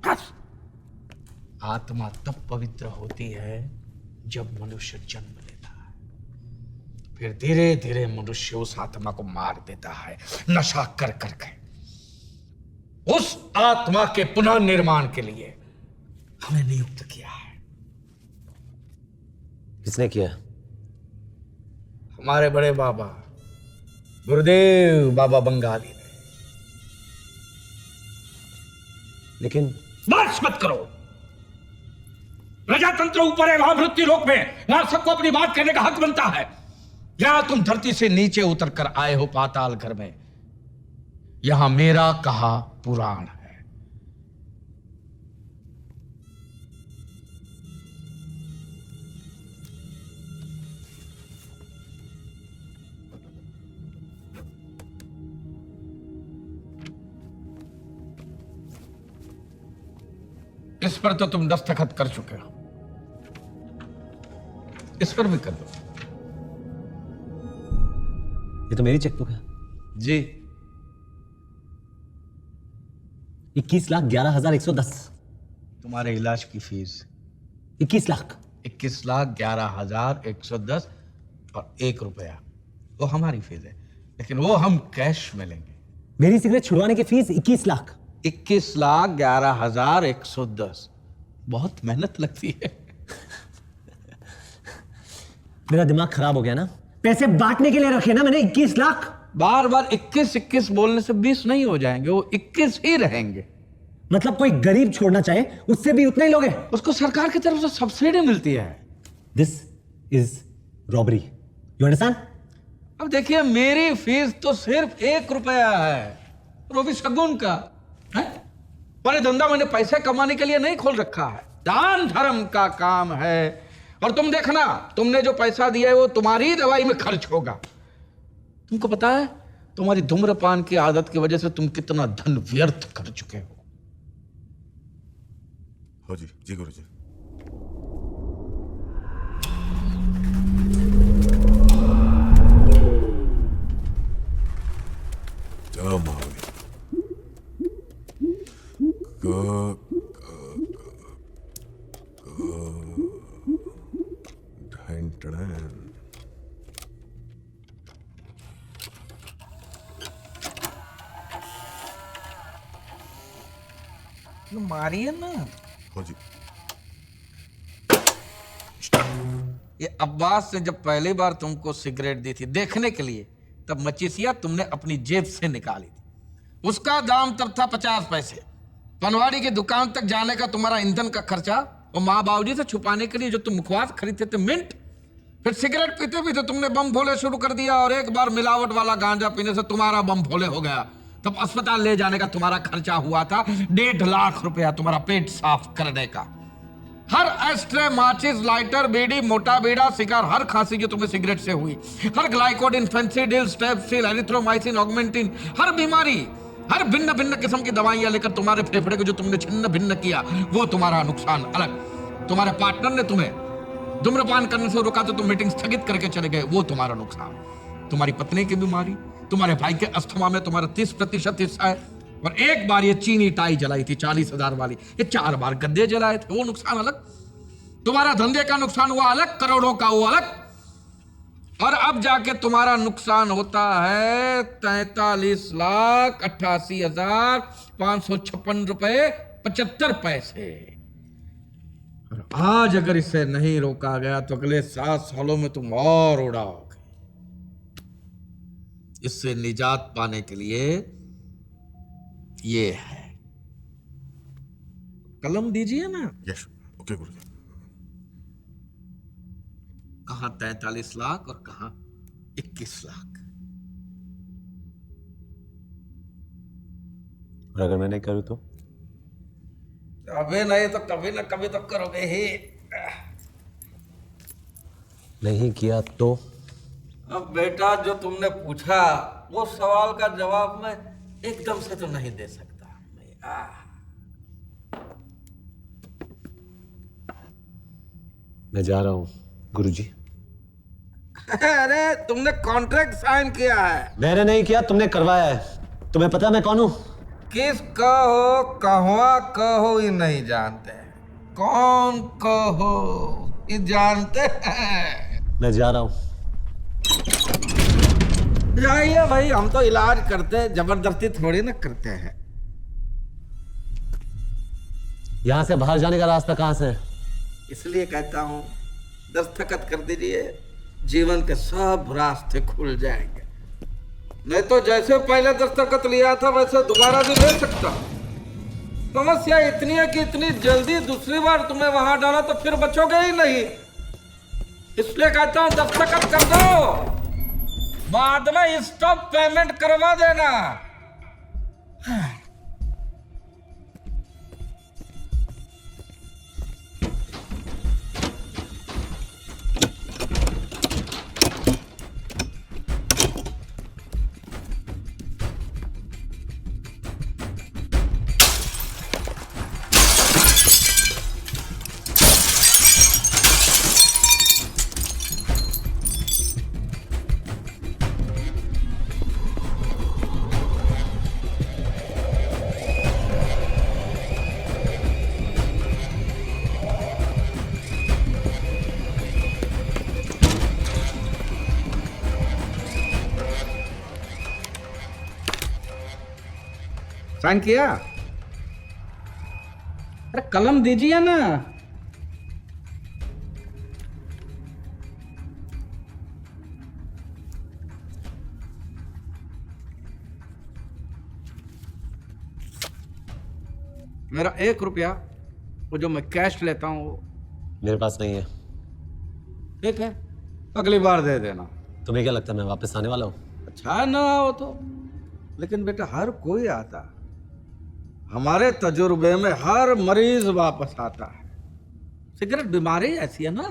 S17: बस। आत्मा तब पवित्र होती है जब मनुष्य जन्म लेता है, फिर धीरे धीरे मनुष्य उस आत्मा को मार देता है नशा कर करके। उस आत्मा के पुनः निर्माण के लिए हमें नियुक्त किया है।
S8: किसने किया?
S17: हमारे बड़े बाबा गुरुदेव बाबा बंगाली ने।
S8: लेकिन
S17: बस मत करो। प्रजातंत्र ऊपर है, वहां मृत्यु लोक में वहां सबको अपनी बात कहने का हक बनता है। यहां तुम धरती से नीचे उतर कर आए हो पाताल घर में, यहां मेरा कहा पुराण है। इस पर तो तुम दस्तखत कर चुके हो, इस पर भी कर दो।
S8: ये तो मेरी चेकबुक है
S17: जी।
S8: 21,11,110।
S17: तुम्हारे इलाज की फीस
S8: 21 लाख।
S17: 21,11,110 और 1 रुपया वो हमारी फीस है, लेकिन वो हम कैश में लेंगे।
S8: मेरी सिगरेट छुड़वाने की फीस 21 लाख।
S17: 21,11,110। बहुत मेहनत लगती है।
S8: मेरा दिमाग खराब हो गया ना, पैसे बांटने के लिए रखे ना मैंने 21 लाख।
S17: बार बार 21 बोलने से 20 नहीं हो जाएंगे, वो 21 ही रहेंगे।
S8: मतलब कोई गरीब छोड़ना चाहे उससे भी उतना ही लोगे?
S17: उसको सरकार की तरफ से सब्सिडी मिलती है।
S8: This is robbery, you understand?
S17: अब देखिए, मेरी फीस तो सिर्फ 1 रुपया है, वो भी शगुन का है। पर धंधा मैंने पैसे कमाने के लिए नहीं खोल रखा है, दान धर्म का काम है। और तुम देखना, तुमने जो पैसा दिया है वो तुम्हारी दवाई में खर्च होगा। तुमको पता है, तुम्हारी धूम्रपान की आदत की वजह से तुम कितना धन व्यर्थ कर चुके हो।
S15: हो जी, जी गुरुजी। चलो महाबली।
S17: मारिए ना।
S15: हो जी।
S17: ये अब्बास ने जब पहली बार तुमको सिगरेट दी थी देखने के लिए, तब मचीसिया तुमने अपनी जेब से निकाली थी। उसका दाम तब था 50 पैसे। पनवाड़ी की दुकान तक जाने का तुम्हारा ईंधन का खर्चा और माँ बाबूजी से छुपाने के लिए जो तुम मुखवास खरीदते थे मिंट। फिर सिगरेट पीते पीते तुमने बम भोले शुरू कर दिया और एक बार मिलावट वाला गांजा पीने से तुम्हारा बम भोले हो गया। तब अस्पताल ले जाने का तुम्हारा खर्चा हुआ था 1.5 लाख रुपया तुम्हारा पेट साफ करने का। हर एस्ट्रे, माचिस, लाइटर, बीड़ी, मोटा बीड़ा, सिगार, हर खांसी जो तुम्हें सिगरेट से हुई, हर ग्लाइकोडिन, फेंसिडिल, स्टेप्सिल, एरिथ्रोमाइसिन, ऑगमेंटिन, हर बीमारी, हर भिन्न भिन्न किस्म की दवाइयां लेकर तुम्हारे फेफड़े को जो तुमने छिन्न भिन्न किया, वो तुम्हारा नुकसान अलग। तुम्हारे पार्टनर ने तुम्हें धूम्रपान करने से रोका तो तुम मीटिंग स्थगित करके चले गए, वो तुम्हारा नुकसान। तुम्हारी पत्नी की बीमारी, तुम्हारे भाई के अस्थमा में तुम्हारा 30% हिस्सा है। और एक बार ये चीनी टाई जलाई थी 40,000 वाली, ये 4 बार गद्दे जलाए थे, वो नुकसान अलग। तुम्हारा धंधे का नुकसान हुआ अलग, करोड़ों का वो अलग। और अब जाके तुम्हारा नुकसान होता है 43,88,556 रुपए 75 पैसे। और आज अगर इसे नहीं रोका गया तो अगले 7 सालों में तुम और उड़ाओगे। इससे निजात पाने के लिए ये है, कलम दीजिए ना।
S15: यस, ओके गुरुजी।
S17: कहां 43 लाख और कहां 21 लाख।
S8: और अगर मैं नहीं करूं तो?
S17: अबे नहीं तो कभी ना कभी तो करोगे ही।
S8: नहीं किया तो?
S17: अब बेटा जो तुमने पूछा वो सवाल का जवाब मैं एकदम से तो नहीं दे सकता।
S8: मैं जा रहा हूं गुरुजी।
S17: अरे तुमने कॉन्ट्रैक्ट साइन किया है।
S8: मैंने नहीं किया, तुमने करवाया है। तुम्हें पता मैं कौन हूं?
S17: किस कहो कहवा कहो ये नहीं जानते, कौन कहो ये जानते हैं।
S8: मैं जा रहा हूं।
S17: जाइए भाई, हम तो इलाज करते, जबरदस्ती थोड़ी ना करते हैं।
S8: यहां से बाहर जाने का रास्ता कहां से?
S17: इसलिए कहता हूं दस्तखत कर दीजिए, जीवन के सब रास्ते खुल जाएंगे। नहीं तो जैसे पहले दस्तखत लिया था वैसे दोबारा भी ले सकता। समस्या इतनी है कि इतनी जल्दी दूसरी बार तुम्हें वहां डाला तो फिर बचोगे ही नहीं। इसलिए कहता हूं दस्तखत कर दो, बाद में स्टॉप पेमेंट करवा देना। साइन किया? अरे कलम दीजिए ना। मेरा 1 रुपया वो जो मैं कैश लेता हूं वो
S8: मेरे पास नहीं है।
S17: ठीक है, अगली बार दे देना।
S8: तुम्हें क्या लगता है मैं वापस आने वाला हूँ?
S17: अच्छा ना हो तो, लेकिन बेटा हर कोई आता है। हमारे तजुर्बे में हर मरीज वापस आता है। सिगरेट बीमारी ऐसी है ना।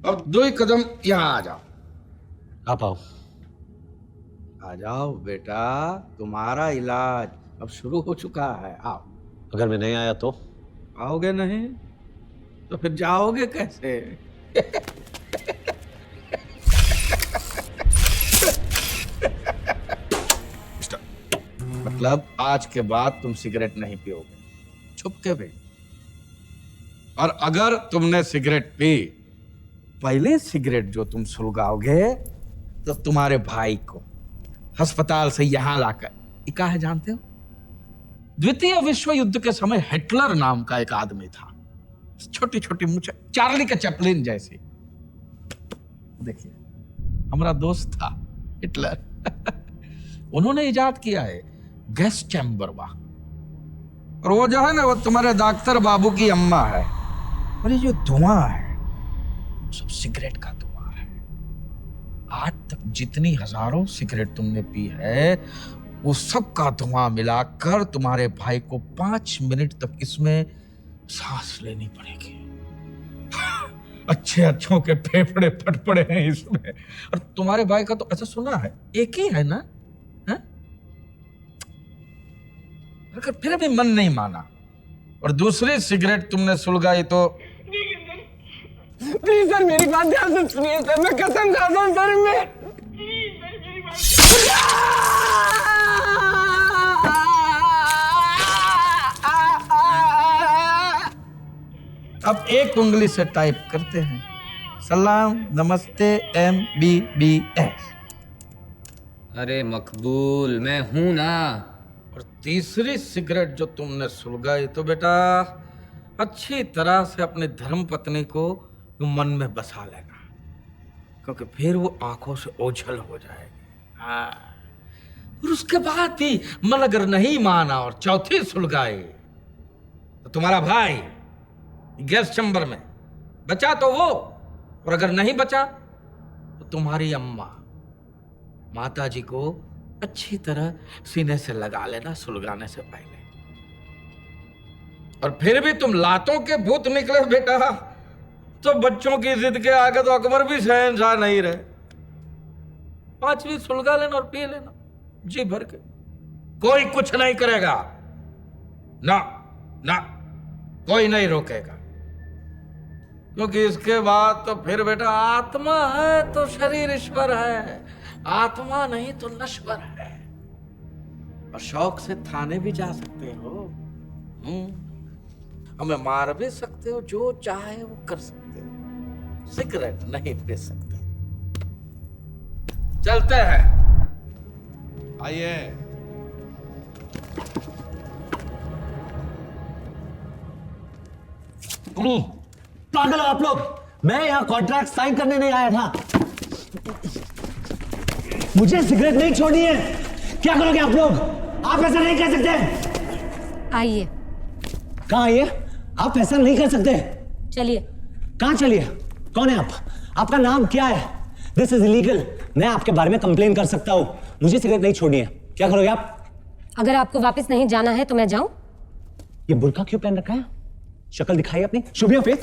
S17: अब 2 कदम यहाँ आ जाओ।
S8: आप आओ।
S17: आ जाओ बेटा, तुम्हारा इलाज अब शुरू हो चुका है। आओ।
S8: अगर मैं नहीं आया तो?
S17: आओगे नहीं तो फिर जाओगे कैसे? मतलब आज के बाद तुम सिगरेट नहीं पियोगे, छुपके भी। और अगर तुमने सिगरेट पी, पहले सिगरेट जो तुम सुलगाओगे तो तुम्हारे भाई को अस्पताल से यहां लाकर, ये क्या है जानते हो? द्वितीय विश्व युद्ध के समय हिटलर नाम का एक आदमी था, छोटी छोटी मूछें, चार्ली के चैपलिन जैसी। देखिए, हमारा दोस्त था हिटलर। उन्होंने इजाद किया है गैस चैम्बर बा, और वो जो है ना, वो तुम्हारे डॉक्टर बाबू की अम्मा है। और ये जो धुआं है सब सिगरेट का धुआं है। आज तक जितनी हजारों सिगरेट तुमने पी है, वो सब का धुआं मिलाकर तुम्हारे भाई को 5 मिनट तक इसमें सांस लेनी पड़ेगी। अच्छे अच्छों के फेफड़े फट पड़े हैं इसमें। और तुम्हारे भाई का तो ऐसा सुना है एक ही है ना, है? अगर फिर भी मन नहीं माना और दूसरी सिगरेट तुमने सुलगाई तो
S10: प्लीज सर, मेरी बात ध्यान से सुनिए सर, मैं कसम खाता हूं सर, मैं
S17: अब एक उंगली से टाइप करते हैं, सलाम नमस्ते MBBS।
S14: अरे मकबूल, मैं हूं ना।
S17: और तीसरी सिगरेट जो तुमने सुलगाई तो बेटा अच्छी तरह से अपने धर्म पत्नी को मन में बसा लेना, क्योंकि फिर वो आंखों से ओझल हो जाएगी। हाँ। और उसके बाद भी मन अगर नहीं माना और चौथी सुलगाई तो तुम्हारा भाई गैस चैम्बर में बचा तो वो, और अगर नहीं बचा तो तुम्हारी अम्मा माता जी को अच्छी तरह सीने से लगा लेना सुलगाने से पहले। और फिर भी तुम लातों के भूत निकले बेटा, तो बच्चों की जिद के आगे तो अकबर भी शहंशाह नहीं रहे। 5वीं सुलगा लेना और पी लेना जी भर के, कोई कुछ नहीं करेगा ना, ना कोई नहीं रोकेगा। क्योंकि इसके बाद तो फिर बेटा आत्मा है तो शरीर ईश्वर है, आत्मा नहीं तो नश्वर है। और शौक से थाने भी जा सकते हो, हमें मार भी सकते हो, जो चाहे वो कर सकते हो, सिगरेट नहीं पी सकते। चलते हैं, आइए।
S8: पागल हो आप लोग, मैं यहाँ कॉन्ट्रैक्ट साइन करने नहीं आया था। मुझे सिगरेट नहीं छोड़नी है। क्या करोगे आप लोग? आप ऐसा नहीं कर सकते।
S13: आइए।
S8: कहाँ आइए? आप ऐसा नहीं कर सकते।
S13: चलिए।
S8: कहाँ चलिए? कौन है आप? आपका नाम क्या है? This is illegal. मैं आपके बारे में कंप्लेन कर सकता हूँ। मुझे सिगरेट नहीं छोड़नी है। क्या करोगे आप?
S13: अगर आपको वापस नहीं जाना है तो मैं जाऊं?
S8: ये बुर्का क्यों पहन रखा है? शक्ल दिखाई अपनी, शुभ योर फेस।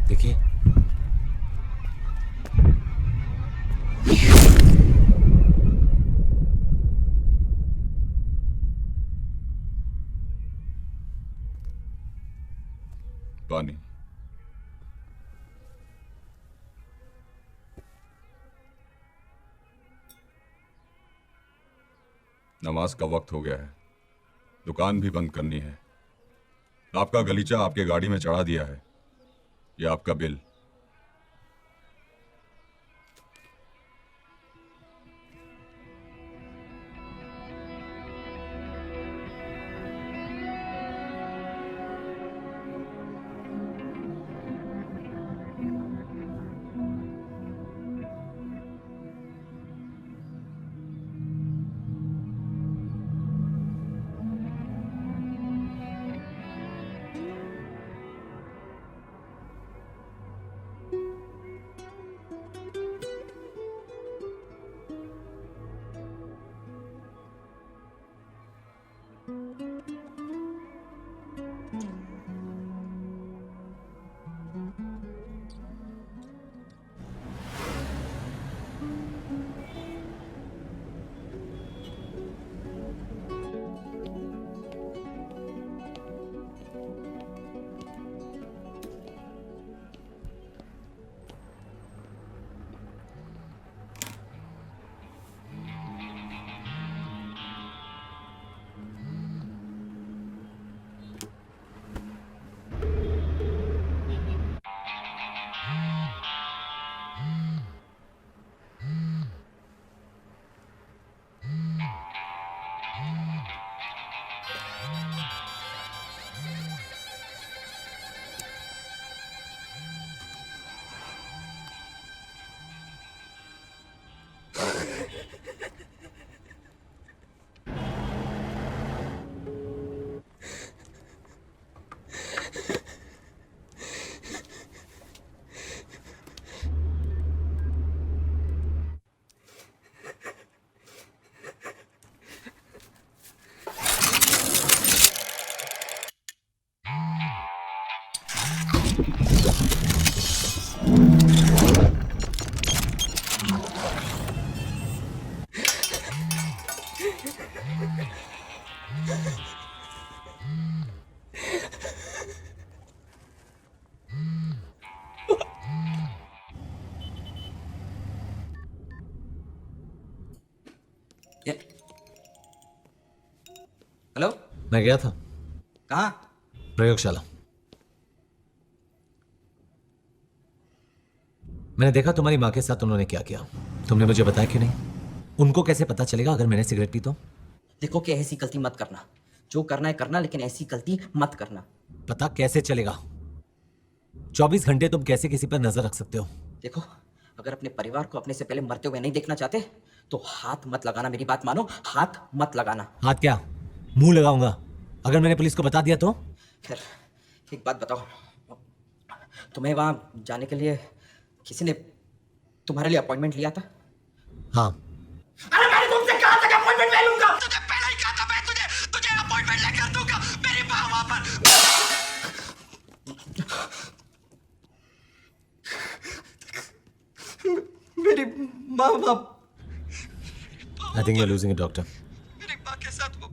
S6: देखिए,
S15: पानी। नमाज का वक्त हो गया है, दुकान भी बंद करनी है। आपका गलीचा आपके गाड़ी में चढ़ा दिया है, ये आपका बिल।
S11: हेलो,
S8: मैं गया था
S11: कहाँ?
S8: प्रयोगशाला। मैंने देखा तुम्हारी माँ के साथ उन्होंने क्या किया। तुमने मुझे बताया क्यों नहीं? उनको कैसे पता चलेगा अगर मैंने सिगरेट पी तो?
S11: देखो कि ऐसी गलती मत करना। जो करना है करना, लेकिन ऐसी गलती मत करना।
S8: पता कैसे चलेगा? 24 घंटे तुम कैसे किसी पर नजर रख सकते हो?
S11: देखो, अगर अपने परिवार को अपने से पहले मरते हुए नहीं देखना चाहते तो हाथ मत लगाना। मेरी बात मानो, हाथ मत लगाना।
S8: हाथ क्या, मुंह लगाऊंगा। अगर मैंने पुलिस को बता दिया तो?
S11: खैर, एक बात बताओ, तुम्हें वहां जाने के लिए किसी ने तुम्हारे लिए अपॉइंटमेंट लिया था?
S8: हाँ।
S11: अरे मैंने तुमसे कहा था कि अपॉइंटमेंट ले लूंगा। तुझे पहले ही कहा था मैं तुझे अपॉइंटमेंट लेकर दूंगा। मेरी माँ वहां पर। मेरी माँ वहां।
S8: I think you're losing it, doctor.
S11: मेरी माँ के साथ वो।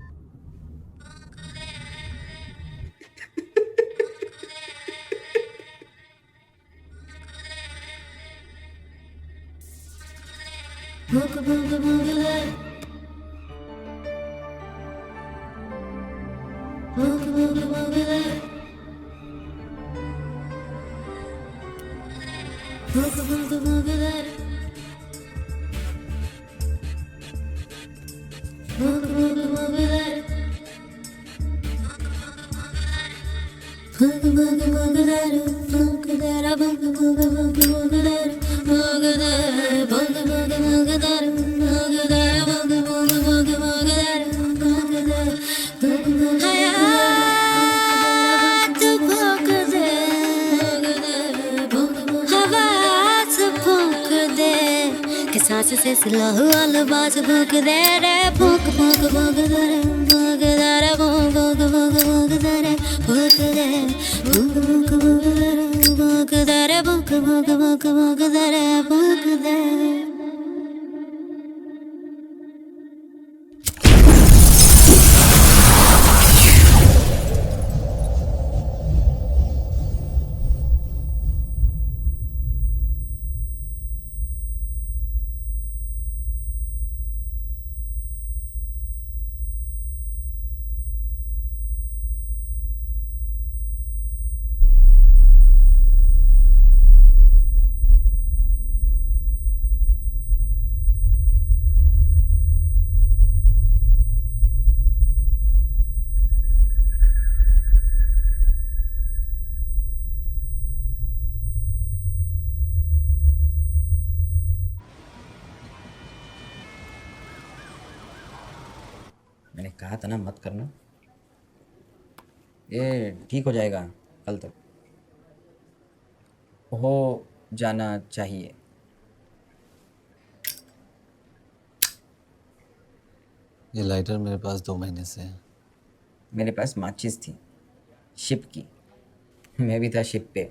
S16: सांस से स्लो आवाज भूख दे रे भूख भूख भूख दे रे भूख दे रे भूख भूख भूख भूख दे रे भूख दे भूख भूख भूख दे रे भूख दे रे भूख भूख भूख भूख दे रे भूख दे। मैंने कहा था ना मत करना। ये ठीक हो जाएगा कल तक, हो जाना चाहिए।
S8: ये लाइटर मेरे पास 2 महीने से है।
S11: मेरे पास माचिस थी, शिप की। मैं भी था शिप पे।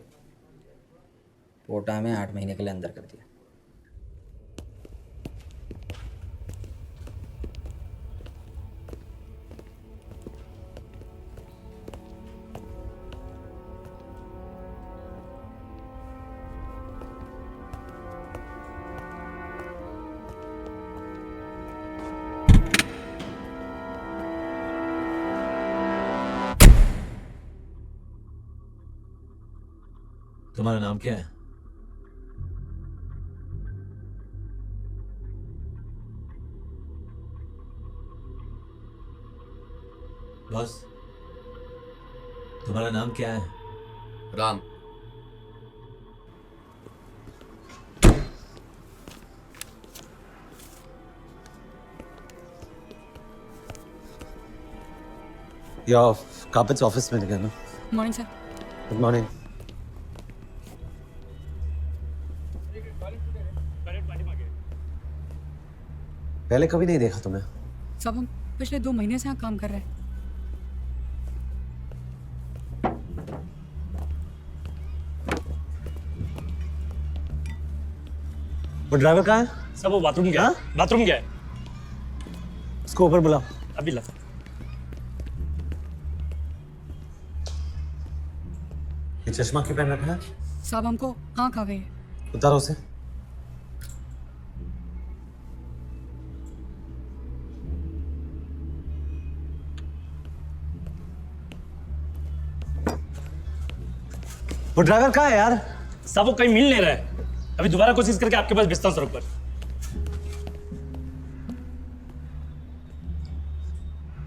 S11: पोटा में 8 महीने के लिए अंदर कर दिया।
S8: तुम्हारा नाम क्या है? बॉस, तुम्हारा नाम क्या है?
S14: राम।
S8: या कार्पेट्स ऑफिस में गया ना?
S9: Morning sir.
S8: Good morning. पहले कभी नहीं देखा तुम्हें।
S9: सब हम पिछले 2 महीने से यहाँ काम कर रहे हैं।
S8: वो ड्राइवर कहाँ है?
S18: सब वो बाथरूम गया। बाथरूम गया है।
S8: उसको ऊपर बुलाओ।
S18: अभी ला।
S8: ये चश्मा क्यों पहन रखा है?
S19: साहब हमको आँख आ गई है।
S8: उतारो उसे। वो ड्राइवर कहाँ है यार?
S18: साहब वो कहीं मिल नहीं रहा है। अभी दोबारा कोशिश करके आपके पास भेजता हूँ सड़क पर।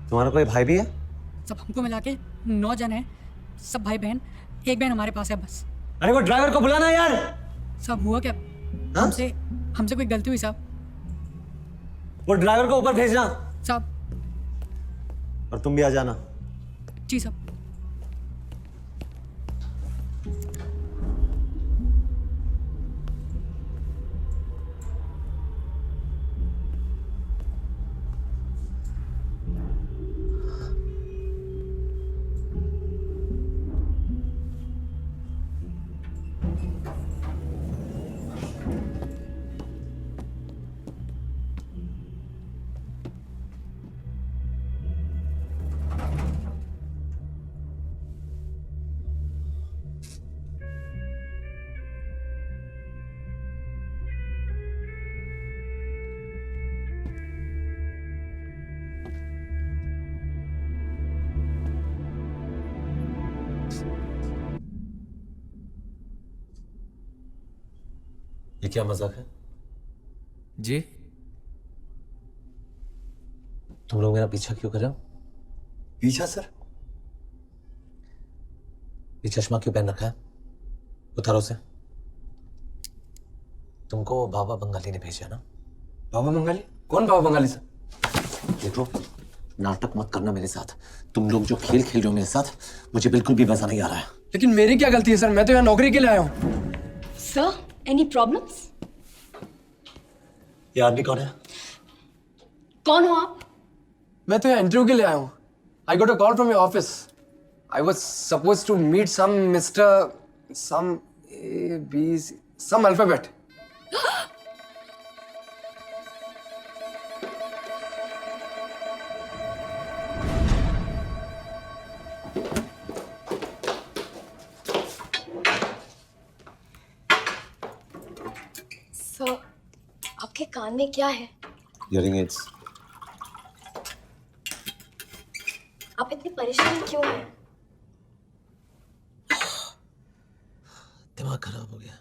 S8: तुम्हारा कोई भाई भी है?
S19: सब हमको मिला के 9 जन हैं, सब भाई बहन। एक बहन हमारे पास है बस।
S8: अरे वो ड्राइवर को बुलाना यार।
S19: सब हुआ क्या? हमसे कोई गलती हुई साहब?
S8: वो ड्राइवर को ऊपर भेजना।
S19: साहब।
S8: और तुम भी आ जाना।
S19: जी साहब।
S8: ये क्या मजाक है?
S6: जी
S8: तुम लोग मेरा पीछा क्यों कर रहे हो?
S6: पीछा सर?
S8: ये चश्मा क्यों पहन रखा है? उतारो उसे। तुमको बाबा बंगाली ने भेजा ना?
S6: बाबा बंगाली? कौन बाबा बंगाली सर?
S8: देखो, नाटक मत करना मेरे साथ। तुम लोग जो खेल खेल रहे हो मेरे साथ, मुझे बिल्कुल भी मजा नहीं आ रहा है।
S6: लेकिन मेरी क्या गलती है सर? मैं तो यहाँ नौकरी के लिए आया हूँ।
S2: Sir, any problems?
S8: ये आदमी कौन है?
S2: कौन हो आप?
S6: मैं तो यहाँ इंटरव्यू के लिए आया हूँ। I got a call from your office. I was supposed to meet some Mr. some A, B, C, some alphabet.
S2: Sir, आपके कान में क्या है?
S8: Hearing aids.
S2: आप इतनी परेशान क्यों हैं?
S8: दिमाग खराब हो गया।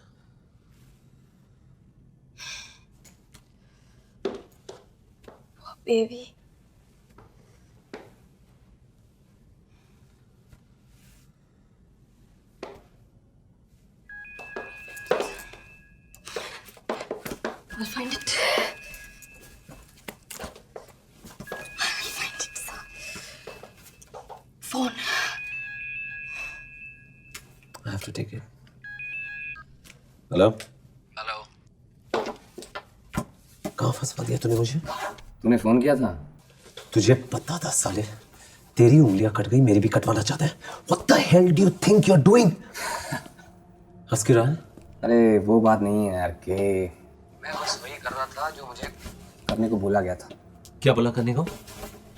S2: Baby, I'll find it. I'll find it, sir. Phone.
S8: I have to take it. Hello?
S11: Hello.
S8: कहाँ फंसवा दिया तूने मुझे?
S11: तूने फोन किया था?
S8: तुझे पता था साले, तेरी उंगलियां कट गई, मेरी भी कटवाना चाहता है। What the hell do you think you're doing? हंस क्यों रहा है?
S11: अरे वो बात नहीं है यार के मैं बस वही कर रहा था जो मुझे करने को बोला गया था।
S8: क्या बोला करने को?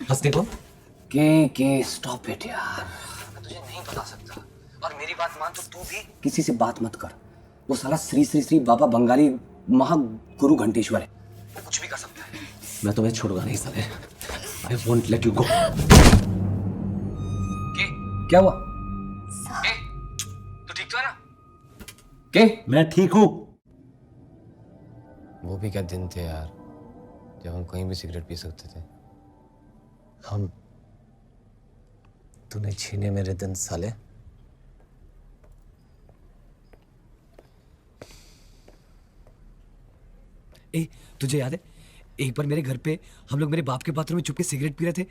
S8: हंसने को?
S11: के स्टॉप इट यार। मैं तुझे नहीं बता सकता। और मेरी बात मान तो तू भी किसी से बात मत कर। वो साला श्री श्री श्री बाबा बंगाली महागुरु घंटेश्वर है। कुछ भी कर सकता है।
S8: मैं तुम्हें छोड़ूंगा नहीं साले। I won't let you go.
S11: क्या हुआ? तू ठीक तो है ना? के?
S8: मैं ठीक हूँ।
S6: वो भी क्या दिन थे यार, जब हम कहीं भी सिगरेट पी सकते थे।
S8: हम तूने छीने मेरे दिन साले।
S6: ए, तुझे याद है एक बार मेरे घर पे हम लोग मेरे बाप के बाथरूम में चुपके सिगरेट पी रहे थे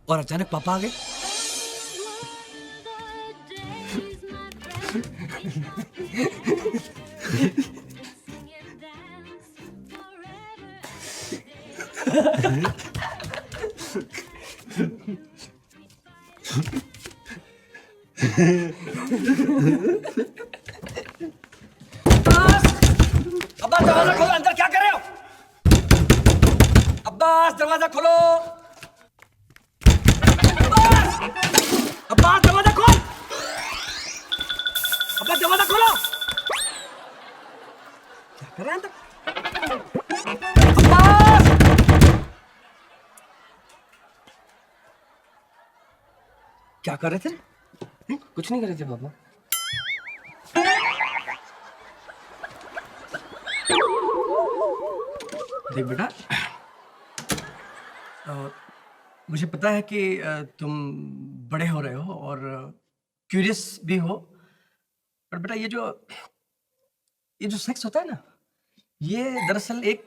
S6: और अचानक पापा आ गए?
S18: अब्बा दरवाजा खोलो, अंदर क्या कर
S6: अब्बास दरवाजा खोलो। अब्बास दरवाजा खोल। अब्बास दरवाजा खोलो। क्या कर रहे हैं अंदर? अब्बास! क्या कर रहे थे?
S7: कुछ नहीं कर रहे थे पापा। देख बेटा, मुझे पता है कि तुम बड़े हो रहे हो और क्यूरियस भी हो, पर बेटा ये जो सेक्स होता है ना, ये दरअसल एक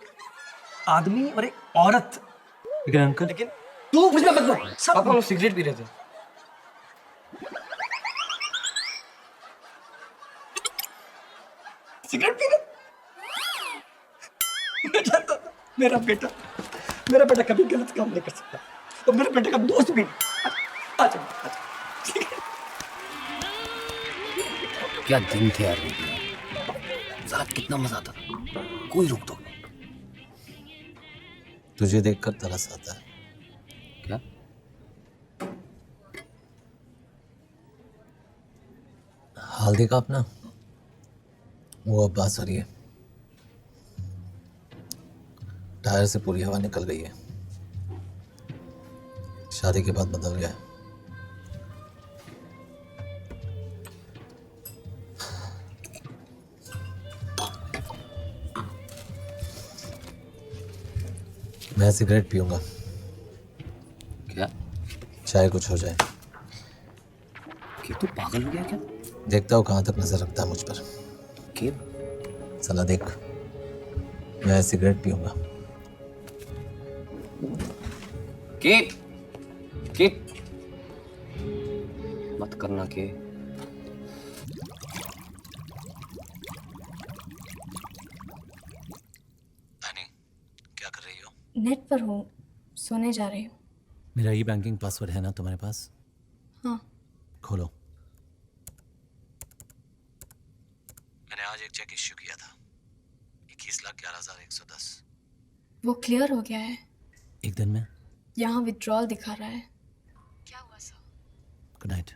S7: आदमी और एक औरत।
S8: लेकिन अंकल,
S7: लेकिन तू मुझे मत बोल। पापा लोग सिगरेट पी रहे थे। सिगरेट पी रहे? मैं जानता था मेरा बेटा कभी गलत काम नहीं कर सकता, तो मेरे बेटे का दोस्त भी नहीं। आजा।
S8: क्या दिन थे यार, साला कितना मजा आता था, कोई रोक टोक नहीं। तुझे देखकर तरस आता है। क्या? हाल देखा अपना? वो अब्बास आ रही है, टायर से पूरी हवा निकल गई है, शादी के बाद बदल गया है। मैं सिगरेट पीऊंगा। क्या? चाहे कुछ हो जाए। कि तू पागल हो गया क्या? देखता हूँ कहाँ तक नजर रखता है मुझ पर। क्यों? साला देख, मैं सिगरेट पीऊंगा। कीप मत करना के। क्या कर रही हो?
S9: नेट पर हूँ, सोने जा रही हूँ।
S8: मेरा ई बैंकिंग पासवर्ड है ना तुम्हारे पास?
S9: हाँ।
S8: खोलो। मैंने आज एक चेक इश्यू किया था, 21,11,110।
S9: वो क्लियर हो गया है।
S8: एक दिन में?
S9: यहाँ विड्रॉल दिखा रहा है। क्या हुआ सर?
S8: Good night.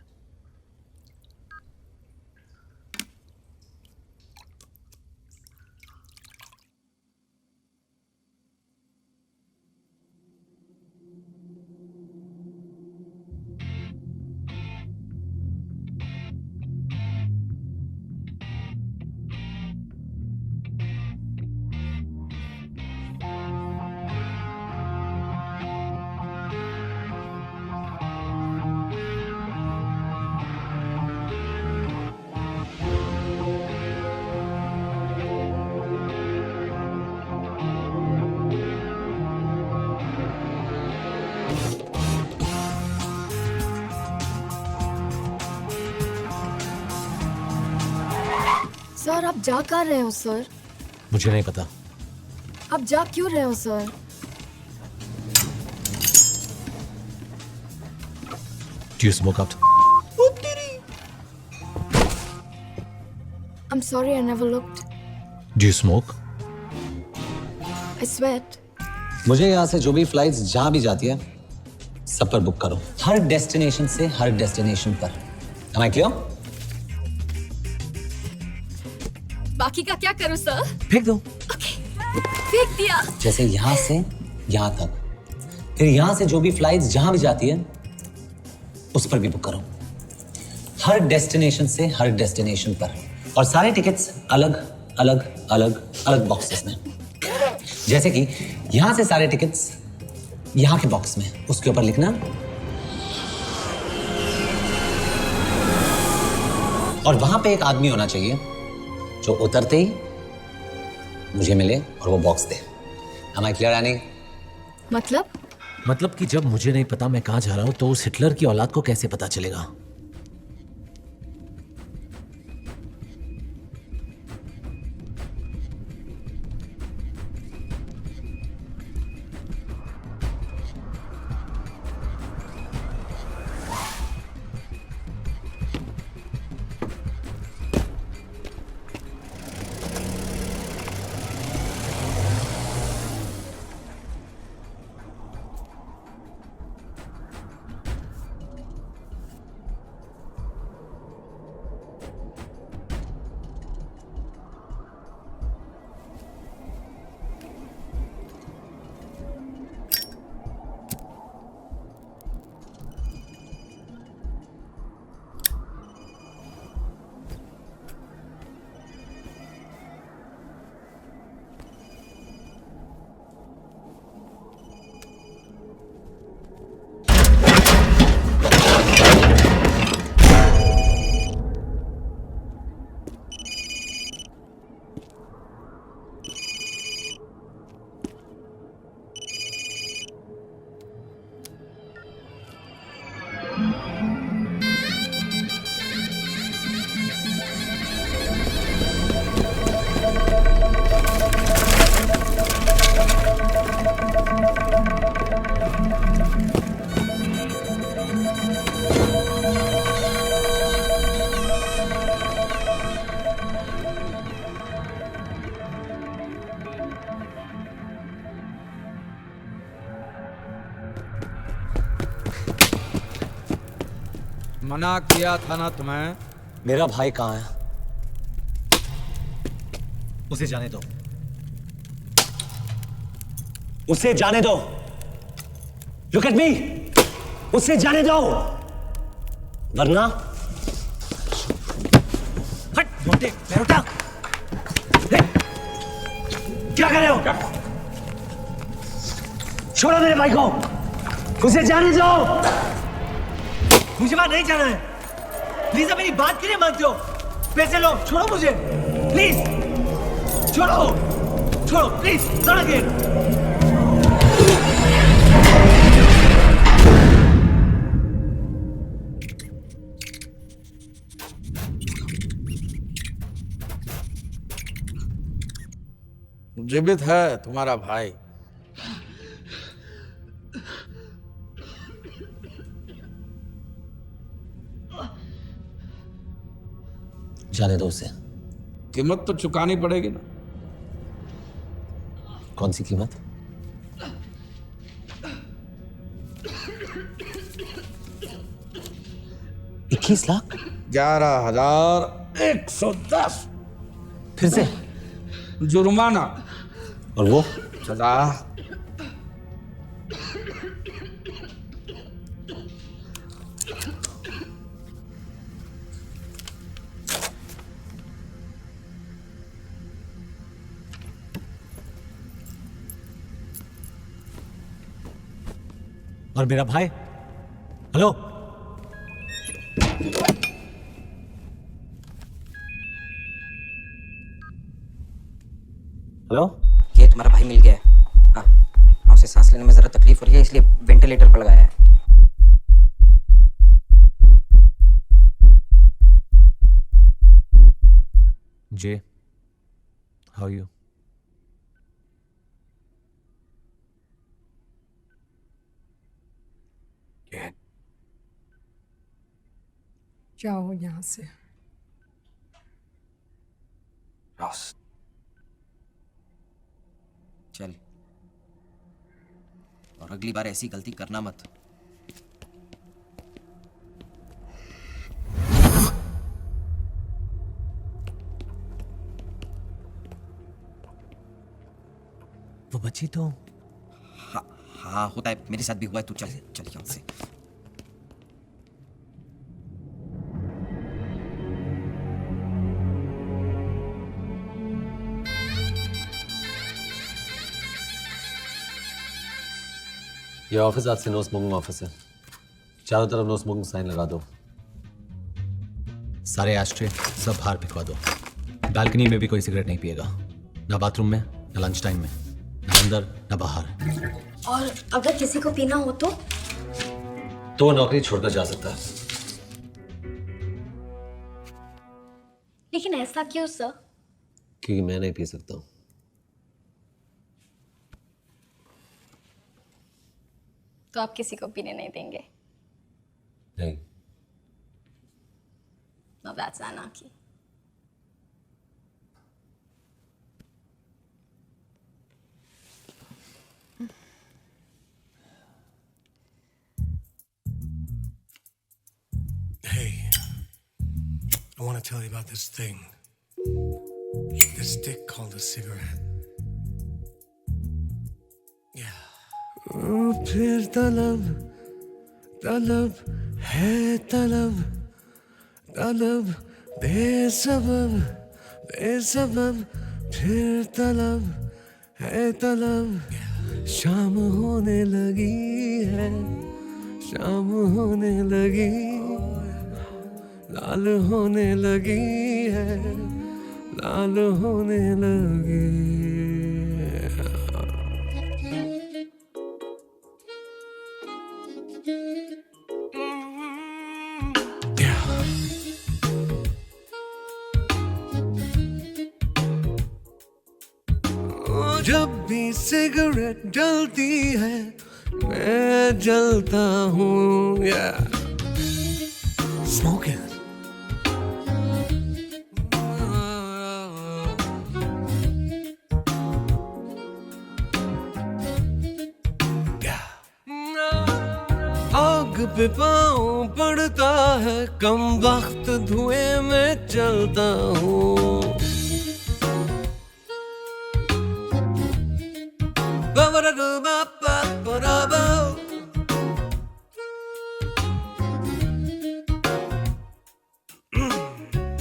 S9: सर आप जा कर रहे हो सर?
S8: मुझे नहीं पता।
S9: आप जा क्यों रहे हो sir?
S8: Do you smoke out?
S9: I'm sorry, I never looked.
S8: Do you smoke?
S9: I sweat.
S8: मुझे यहाँ से जो भी फ्लाइट्स जहाँ भी जाती है सब पर बुक करो, हर डेस्टिनेशन से हर डेस्टिनेशन पर। Am I clear?
S9: बाकी का क्या करूं सर?
S8: फेंक दो।
S9: फेंक दिया।
S8: जैसे यहाँ से यहाँ तक, फिर यहाँ से जो भी फ्लाइट्स जहाँ भी जाती है उस पर भी बुक करो, हर डेस्टिनेशन से हर डेस्टिनेशन पर, और सारे टिकट्स अलग अलग अलग अलग बॉक्सेस में। जैसे कि यहाँ से सारे टिकट्स यहाँ के बॉक्स में, उसके ऊपर लिखना और वहां पे एक आदमी होना चाहिए जो उतरते ही मुझे मिले और वो box they. Am I clear, Annie? मतलब कि जब मुझे नहीं पता मैं कहाँ जा रहा हूँ तो उस हिटलर की औलाद को कैसे पता चलेगा?
S17: मना किया था ना तुम्हें।
S8: मेरा भाई कहाँ है? उसे जाने दो, उसे जाने दो। लुक एट मी, उसे जाने दो, वरना हट मोटे बेटा। क्या कर रहे हो? छोड़ो मेरे भाई को, उसे जाने दो। मुझे बात नहीं जाना है। प्लीज, मेरी बात क्यों नहीं मानते हो? पैसे लो, छोड़ो मुझे प्लीज, छोड़ो छोड़ो प्लीज, नॉट अगेन।
S17: जीवित है तुम्हारा भाई।
S8: जाने दो उसे।
S17: कीमत तो चुकानी पड़ेगी ना।
S8: कौन सी कीमत? $21,00,000?
S17: 11,110।
S8: फिर से
S17: जुर्माना।
S8: और वो
S17: सजा।
S8: और मेरा भाई? Hello, hello.
S11: ये तुम्हारा भाई मिल गया है। हाँ हाँ, उसे सांस लेने में जरा तकलीफ हो रही है, इसलिए वेंटिलेटर पर लगाया है।
S8: जे, हाउ यू?
S19: जाओ यहाँ से।
S11: रॉस, चल, और अगली बार ऐसी गलती करना मत।
S8: वो बच्ची तो
S11: हाँ हाँ, होता है, मेरे साथ भी हुआ है। तू चल चल यहाँ से।
S8: ये ऑफिस आज से नो स्मोकिंग ऑफिस है। चारों तरफ नो स्मोकिंग साइन लगा दो। सारे एस्ट्रे सब बाहर फेंकवा दो। बालकनी में भी कोई सिगरेट नहीं पिएगा, ना बाथरूम में, ना लंच टाइम में, ना अंदर ना बाहर।
S2: और अगर किसी को पीना हो तो
S8: वो नौकरी छोड़कर जा सकता है।
S2: लेकिन ऐसा क्यों सर?
S8: क्योंकि मैं नहीं पी सकता हूँ।
S2: तो आप किसी को पीने नहीं देंगे?
S8: नहीं।
S2: No, that's anarchy.
S7: Hey, I want to tell you about this thing. This stick called a cigarette. Yeah. फिर तलब तलब है तलब तलब बेसबब बेसबब फिर तलब है तलब शाम होने लगी है शाम होने लगी लाल होने लगी है लाल होने लगी। जब भी सिगरेट जलती है मैं जलता हूँ। Smoking. आग
S20: आग पे पाँव पड़ता है, कम वक्त धुएं में चलता हूँ।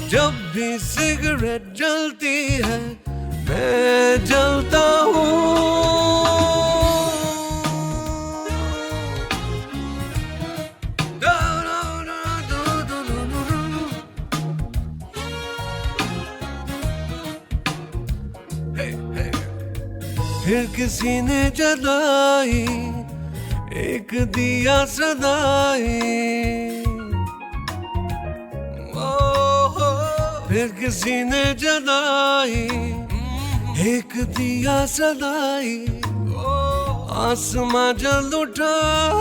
S20: जब भी सिगरेट जलती है मैं जलता हूँ। फिर किसी ने जलाई एक दिया सदाई, फिर किसी ने जलाई एक दिया सदाई। आसमां जल उठा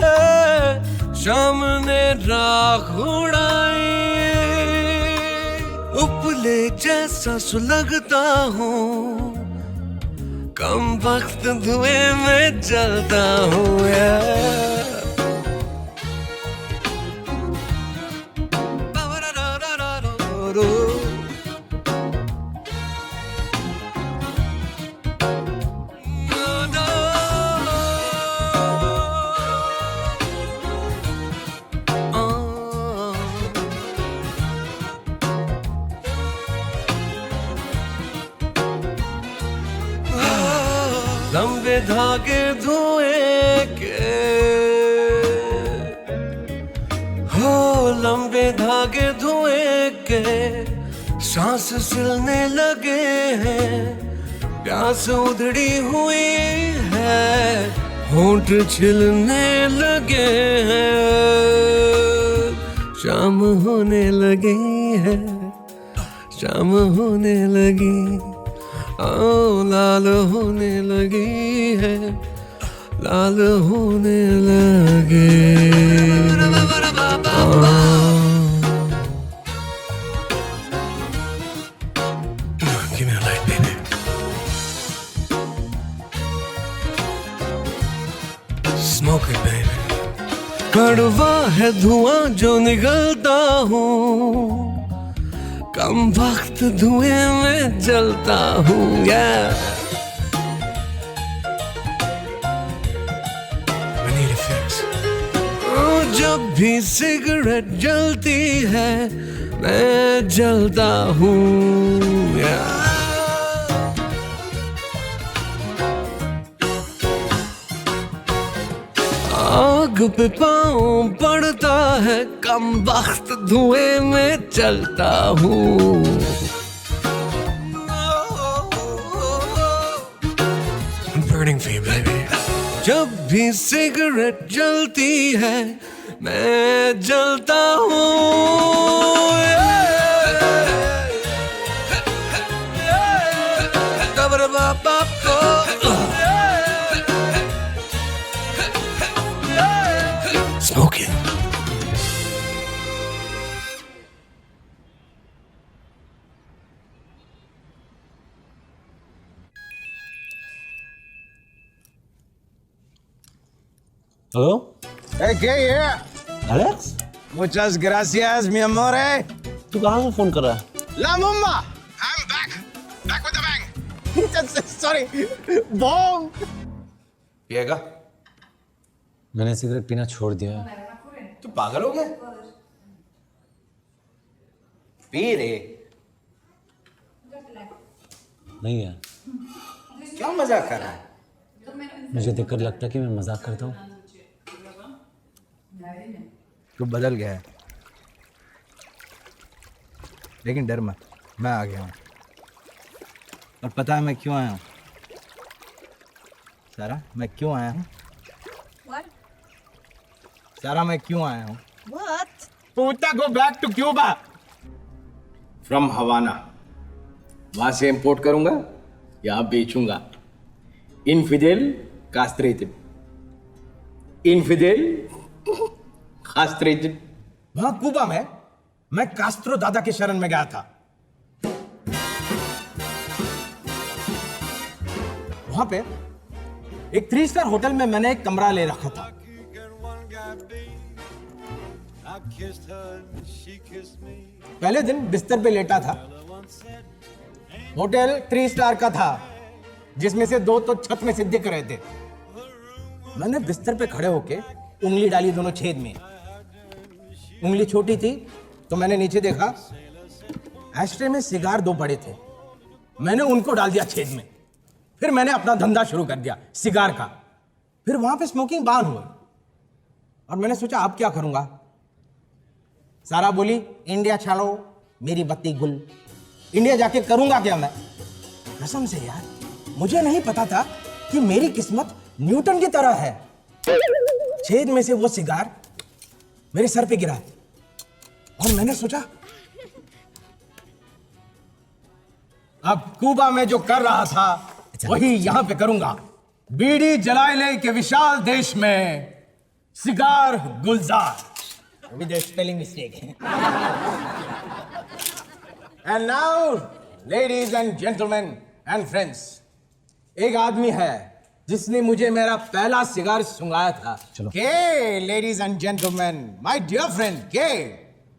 S20: है, शाम ने राख उड़ाई। उपले जैसा सुलगता हूँ, कम वक्त धुएं में जलता हूँ यार। लंबे धागे धुएं के हो, लंबे धागे धुएं के सांस सिलने लगे हैं। प्यास उधड़ी हुई है, होंठ छिलने लगे हैं। शाम होने लगी है, शाम होने लगी, ओ लाल होने लगी है, लाल होने लगे। Give me a light, baby. Smoke it, baby. कड़वा है धुआं जो निकलता हूँ, कम वक्त धुएं में जलता हूँ यार। जब भी सिगरेट जलती है मैं जलता हूँ यार। आग पे पाँव पड़ता है, कम वक्त धुएं में चलता हूँ। Burning for you, baby. जब भी सिगरेट जलती है मैं जलता हूँ। Smoke it.
S5: Hello?
S17: Hey, ¿qué है?
S5: Alex?
S17: Muchas gracias, mi amore.
S5: तू कहाँ से फोन कर रहा है?
S17: La mumma. I'm back. Back with the bang. Sorry. Bong.
S1: पिएगा? मैंने सिगरेट पीना छोड़ दिया है।
S17: तू पागल हो गया? पी रे।
S1: नहीं यार,
S17: क्या मजाक कर रहा है?
S1: मुझे देखकर लगता है कि मैं मजाक करता हूँ।
S17: तू बदल गया है, लेकिन डर मत, मैं आ गया हूँ। और पता है मैं क्यों आया हूँ? सारा, मैं क्यों आया हूँ? सारा, मैं क्यों आया हूँ? पूछता go back to Cuba from Havana. वहां से इंपोर्ट करूंगा या बेचूंगा। Infidel castrated, infidel castrated. वहां क्यूबा में मैं कास्ट्रो दादा के शरण में गया था। वहां पे एक 3 स्टार होटल में मैंने एक कमरा ले रखा था। पहले दिन बिस्तर पे लेटा था। होटल 3 स्टार का था, जिसमें से 2 तो छत में से दिख रहे थे। मैंने बिस्तर पे खड़े होके उंगली डाली दोनों छेद में। उंगली छोटी थी तो मैंने नीचे देखा, एस्ट्रे में सिगार 2 पड़े थे। मैंने उनको डाल दिया छेद में। फिर मैंने अपना धंधा शुरू कर दिया सिगार का। फिर वहां पे स्मोकिंग बैन हुई और मैंने सोचा अब क्या करूंगा। सारा बोली इंडिया छोड़ो मेरी बत्ती गुल। इंडिया जाके करूंगा क्या मैं? कसम से यार, मुझे नहीं पता था कि मेरी किस्मत न्यूटन की तरह है। छेद में से वो सिगार मेरे सर पे गिरा और मैंने सोचा अब कुबा में जो कर रहा था वही यहां पे करूंगा। बीड़ी जलाए ले के विशाल देश में सिगार गुलजार। विद स्पेलिंग मिस्टेक है। And now ladies and gentleman and friends, एक आदमी है जिसने मुझे मेरा पहला सिगार सुंघाया था। Kay ladies and gentleman, my dear friend Kay,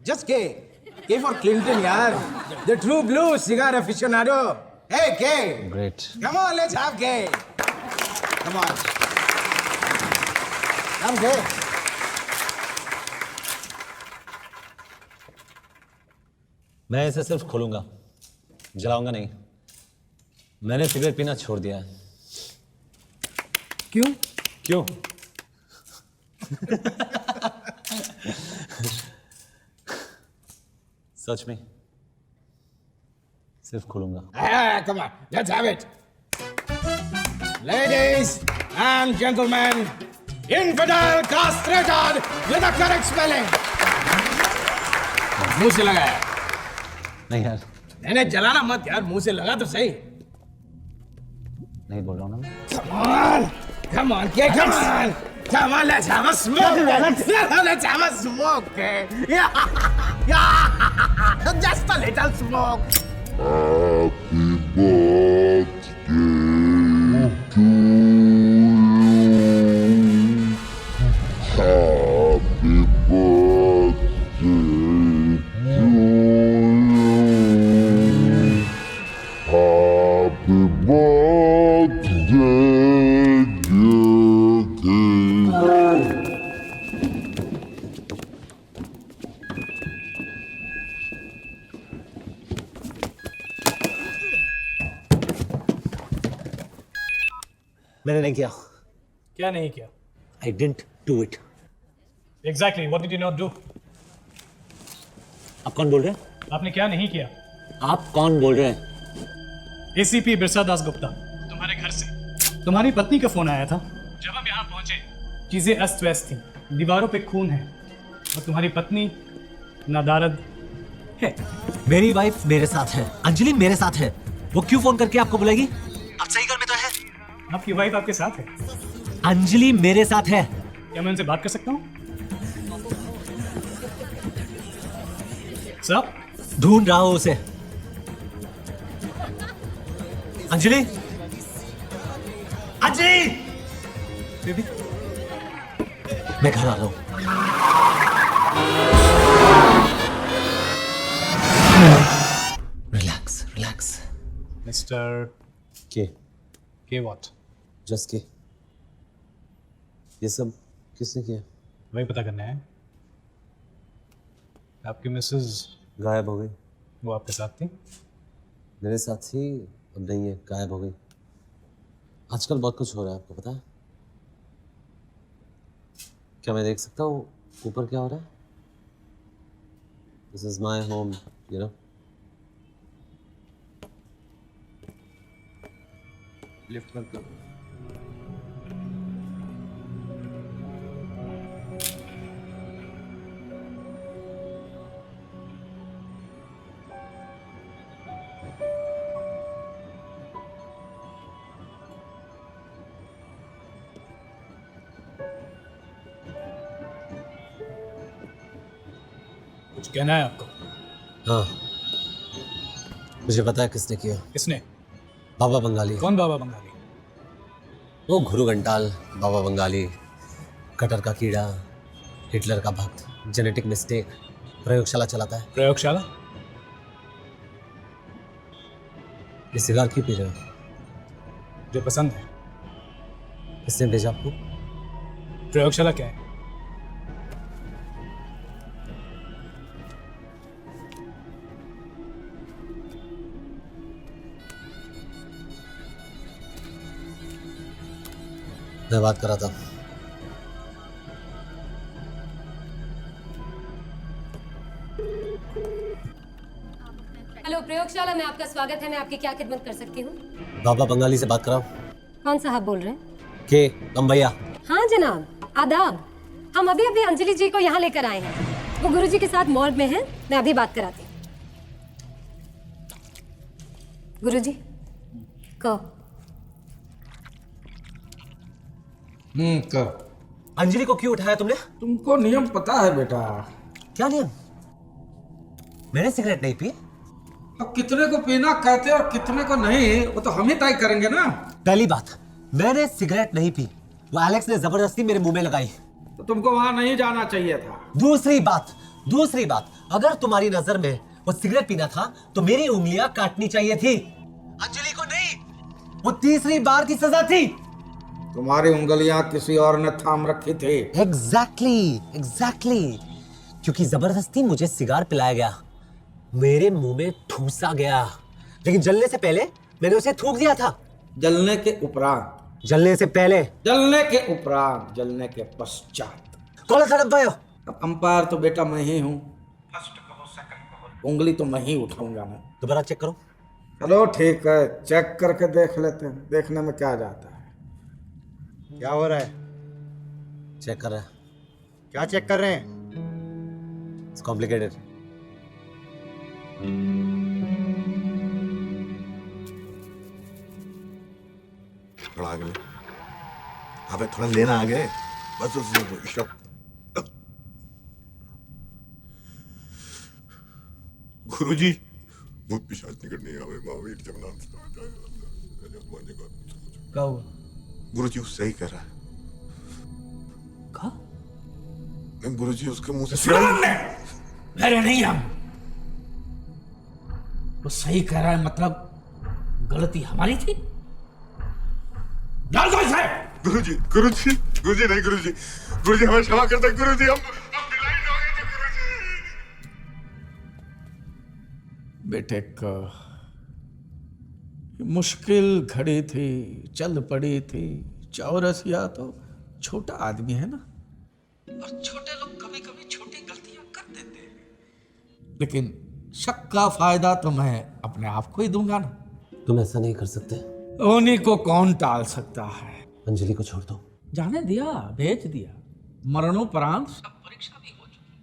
S17: just Kay for Clinton यार, the true blue cigar aficionado. Hey, Kay!
S8: Great.
S17: Come on, let's have Kay. Come on. Come, Kay.
S8: मैं इसे सिर्फ खोलूंगा, जलाऊंगा नहीं। मैंने सिगरेट पीना छोड़ दिया है।
S17: क्यों?
S8: क्यों? सच में सिर्फ खोलूंगा।
S17: Come on, let's have it. Ladies and gentlemen, infidel castrated with the correct spelling. मुंह से लगाया?
S8: नहीं यार,
S17: मैंने जलाना मत यार, मुंह से लगा तो सही।
S8: नहीं बोल रहा हूँ ना मैं।
S17: Come on, Kay, come on. Come on, let's have a smoke. Let's have a smoke, Kay. Yeah. Just a little smoke.
S10: Happy birthday to you. Happy birthday to you. Happy birthday, dear Kay.
S8: मैंने नहीं किया।
S18: क्या नहीं किया?
S8: I didn't do it.
S18: Exactly. What did you not do?
S8: आप कौन बोल रहे हैं?
S18: आपने क्या नहीं किया?
S8: आप कौन बोल रहे हैं?
S18: ACP बिरसा दास गुप्ता, तुम्हारे घर से तुम्हारी पत्नी का फोन आया था। जब हम यहाँ पहुंचे, चीजें अस्त व्यस्त थी, दीवारों पे खून है और तुम्हारी पत्नी नादारद है।
S8: मेरी वाइफ मेरे साथ है, अंजलि मेरे साथ है। वो क्यों फोन करके आपको बुलाएगी? आप सही घर में तो है।
S18: आपकी वाइफ आपके साथ है?
S8: अंजलि मेरे साथ है।
S18: क्या मैं उनसे बात कर सकता हूँ? सब
S8: ढूंढ रहा हूं उसे। अंजलि, अंजलि,
S18: बेबी,
S8: मैं घर आ रहा हूं। Relax, relax.
S18: मिस्टर के व्हाट?
S8: जस्ट के। ये सब किसने किया?
S18: वही पता करना है। आपकी मिसेज
S8: गायब हो गई।
S18: वो आपके साथ थी?
S8: मेरे साथ थी, अब नहीं है, गायब हो गई। आजकल बहुत कुछ हो रहा है, आपको पता है? क्या मैं देख सकता हूँ ऊपर क्या हो रहा है? This is my home, you know.
S11: Lift मत करो।
S18: कुछ कहना है आपको?
S8: हाँ, मुझे पता है किसने किया।
S18: किसने?
S8: बाबा बंगाली।
S18: कौन बाबा बंगाली?
S8: वो घुरु घंटाल बाबा बंगाली, कटर का कीड़ा, हिटलर का भक्त, जेनेटिक मिस्टेक, प्रयोगशाला चलाता है।
S18: प्रयोगशाला?
S8: ये सिगार क्यों पी रहे हो?
S18: जो पसंद है।
S8: किसने भेजा आपको?
S18: प्रयोगशाला क्या है?
S8: मैं बात कर रहा था।
S13: हेलो प्रयोगशाला में आपका स्वागत है। मैं आपकी क्या खिदमत कर सकती हूँ?
S8: बाबा बंगाली से बात कराओ।
S13: कौन साहब बोल रहे हैं?
S8: के हम भैया।
S13: हाँ जनाब, आदाब। हम अभी अभी अंजलि जी को यहाँ लेकर आए हैं। वो गुरुजी के साथ मॉर्ग में हैं। मैं अभी बात कराती हूँ। गुरुजी कहो।
S17: कर।
S8: अंजलि को क्यों उठाया तुमने?
S17: तुमको नियम पता है बेटा।
S8: क्या नियम? मैंने सिगरेट नहीं पी।
S17: अब कितने को पीना कहते और कितने को नहीं वो तो हम ही तय करेंगे ना।
S8: पहली बात, मैंने सिगरेट नहीं पी, वो एलेक्स ने जबरदस्ती मेरे मुंह में लगाई।
S17: तो तुमको वहां नहीं जाना चाहिए था।
S8: दूसरी बात, अगर तुम्हारी नजर में वो सिगरेट पीना था तो मेरी उंगलियां काटनी चाहिए थी, अंजलि को नहीं। वो तीसरी बार की सजा थी।
S17: तुम्हारी उंगलियां किसी और ने थाम रखी थी।
S8: एग्जैक्टली। क्योंकि जबरदस्ती मुझे सिगार पिलाया गया, मेरे मुंह में ठूसा गया, लेकिन जलने से पहले मैंने उसे थूक दिया था।
S17: जलने के उपरांत?
S8: जलने से पहले।
S17: जलने के उपरांत, जलने के पश्चात।
S8: कौन सा डब्बा है?
S17: अब अंपायर तो बेटा मैं ही हूँ। फर्स्ट कहो, सेकंड कहो, उंगली तो मैं ही उठाऊंगा ना।
S8: दोबारा चेक करो।
S17: चलो ठीक है, चेक करके देख लेते हैं। देखने में क्या जाता है।
S5: क्या हो रहा है?
S8: चेक कर रहा है।
S5: क्या चेक कर रहे हैं?
S8: It's complicated.
S15: थोड़ा आगे ले। अबे थोड़ा लेना आगे। बस गुरुजी वो पिशाच निकलने आवे महावीर जगन्नाथ।
S18: क्या हुआ?
S15: गुरुजी वो सही कह रहा है।
S18: कहा?
S15: गुरुजी उसके मुंह से
S17: मेरे नहीं हम। वो सही कह रहा है मतलब गलती हमारी थी। डाल दो इसे।
S15: गुरुजी नहीं गुरुजी हमें क्षमा कर दे गुरुजी। हम ब्लाइंड हो गए थे गुरुजी।
S17: बेटे का मुश्किल घड़ी थी, चल पड़ी थी। चौरसिया तो छोटा आदमी है ना, और छोटे लोग कभी कभी छोटी गलतियां कर देते हैं। लेकिन शक का फायदा तो मैं अपने आप को ही दूंगा ना।
S8: तुम ऐसा नहीं कर सकते।
S17: उन्हीं को कौन टाल सकता है।
S8: अंजलि को छोड़ दो।
S17: जाने दिया, भेज दिया। मरणोपरांत सब परीक्षा भी हो चुकी।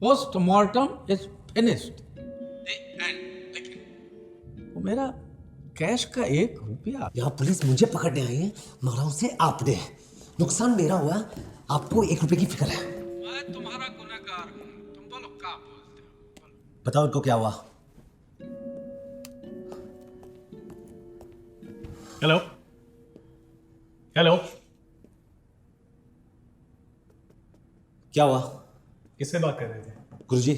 S17: Postmortem is finished. लेकिन वो मेरा कैश का 1 रुपया।
S8: यहाँ पुलिस मुझे पकड़ने आई है, मरा उसे आपने। नुकसान मेरा हुआ, आपको 1 रुपए की फिक्र है।
S17: मैं तुम्हारा गुनहगार हूँ। तुम बोलो क्या बोलते हो?
S8: बताओ इनको क्या हुआ।
S18: हेलो
S8: क्या हुआ?
S18: किससे बात कर रहे थे?
S8: गुरुजी।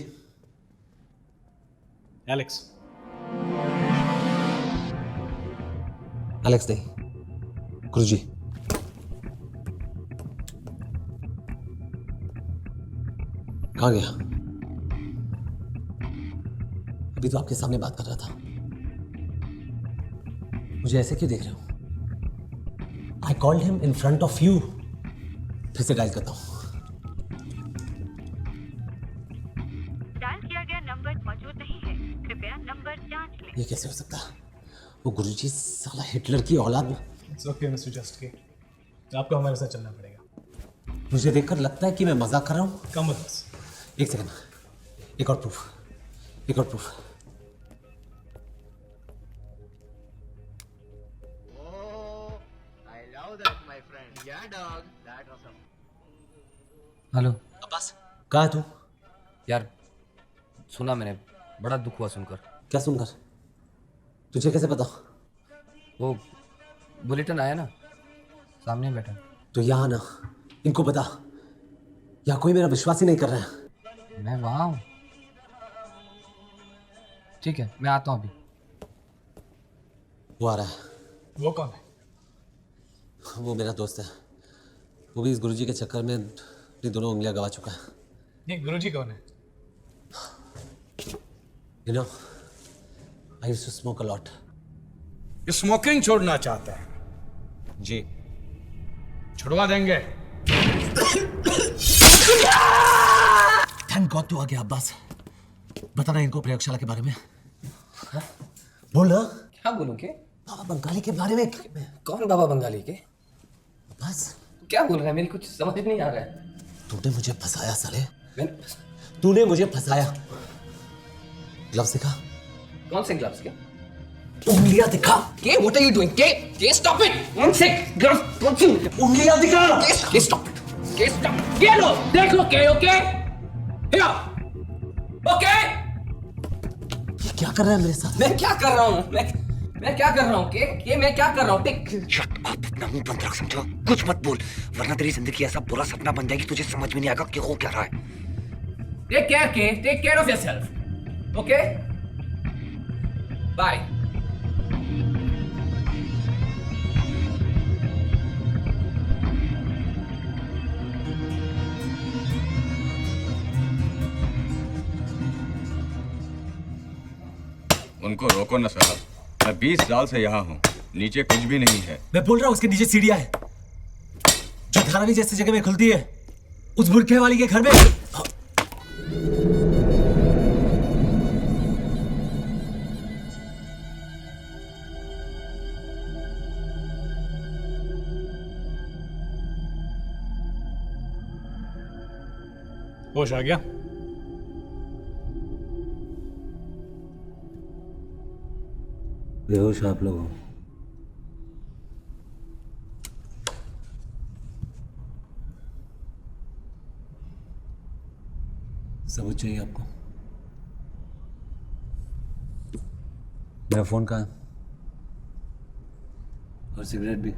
S18: एलेक्स
S8: नहीं, गुरुजी। कहाँ गया? अभी तो आपके सामने बात कर रहा था। मुझे ऐसे क्यों देख रहे हो? I called him in front of you. फिर से डायल करता हूँ।
S21: डायल किया गया नंबर मौजूद नहीं है, कृपया नंबर जांच लें।
S8: ये कैसे हो सकता है? वो गुरुजी साला हिटलर की औलाद में।
S18: It's okay, Mr. Just K. आपको हमारे साथ चलना पड़ेगा।
S8: मुझे देखकर लगता है कि मैं मजाक कर रहा हूँ।
S18: कम with us.
S8: एक सेकंड, एक और प्रूफ।
S14: हेलो
S8: अब्बास, कहाँ है तू?
S14: यार सुना मैंने, बड़ा दुख हुआ सुनकर।
S8: क्या सुनकर? तुझे कैसे पता?
S14: वो बुलेटिन आया ना, सामने बैठा।
S8: तो यहाँ ना, इनको बता या कोई मेरा विश्वास ही नहीं कर रहा है।
S14: मैं वहाँ हूँ। ठीक है, मैं आता हूँ अभी।
S8: वो आ रहा है।
S18: वो कौन है?
S8: वो मेरा दोस्त है। वो भी इस गुरुजी के चक्कर में अपनी दोनों उंगलियां गवा चुका है।
S18: ये गुरुजी कौन है?
S8: You know, I used to smoke a lot.
S17: Smoking छोड़ना चाहता है?
S8: जी।
S17: छुड़वा देंगे।
S8: थैंक गॉड तू आ गया अब्बास। बताना इनको प्रयोगशाला के बारे में। बोल ना।
S6: क्या बोलूं के?
S8: बाबा बंगाली के बारे में।
S6: कौन बाबा बंगाली के?
S8: बस
S6: क्या बोल रहा है? मेरी कुछ समझ नहीं आ रहा है।
S8: तूने मुझे फंसाया साले। तूने मुझे फंसाया। ग्लव्स दिखा।
S6: कौन से ग्लव्स के?
S8: उंगलियां दिखा।
S6: के व्हाट आर यू डूइंग? के stop it. One sec. Gloves कौन सी?
S8: उंगलियां दिखा।
S6: के स्टॉप इट। के स्टॉप। ये लो देख लो के ओके? हियर। ओके?
S8: क्या कर रहा है मेरे साथ?
S6: मैं क्या कर रहा हूँ? मैं क्या कर रहा हूँ? के मैं क्या कर रहा हूँ? टिक।
S4: शट अप, अपना मुंह बंद रख, समझो? कुछ मत बोल, वरना तेरी जिंदगी ऐसा बुरा सपना बन जाएगी तुझे समझ में नहीं आएगा कि हो क्या रहा है।
S6: टेक केयर के, take care of yourself. Okay? Bye.
S15: उनको रोको ना साहब, मैं 20 साल से यहाँ हूँ, नीचे कुछ भी नहीं है।
S8: मैं बोल रहा हूँ उसके नीचे सीढ़ियाँ है जो धारावी जैसी जगह में खुलती है, उस बुरखे वाली के घर में।
S18: होश आ गया?
S8: बेहोश आप लोग हो। सबूत चाहिए आपको? मेरा फोन कहाँ है? और सिगरेट भी?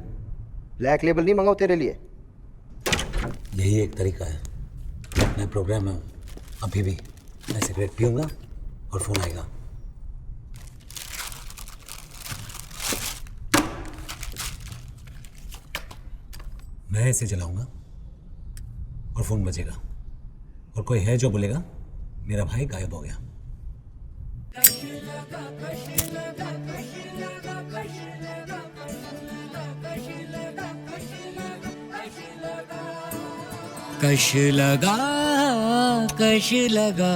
S22: ब्लैक लेबल नहीं मंगाओ तेरे लिए?
S8: यही एक तरीका है। मैं प्रोग्राम में हूँ अभी भी। मैं सिगरेट पीऊंगा और फोन आएगा। मैं इसे जलाऊंगा और फोन बजेगा, और कोई है जो बोलेगा मेरा भाई गायब हो गया।
S20: कश लगा, कश लगा, कश लगा,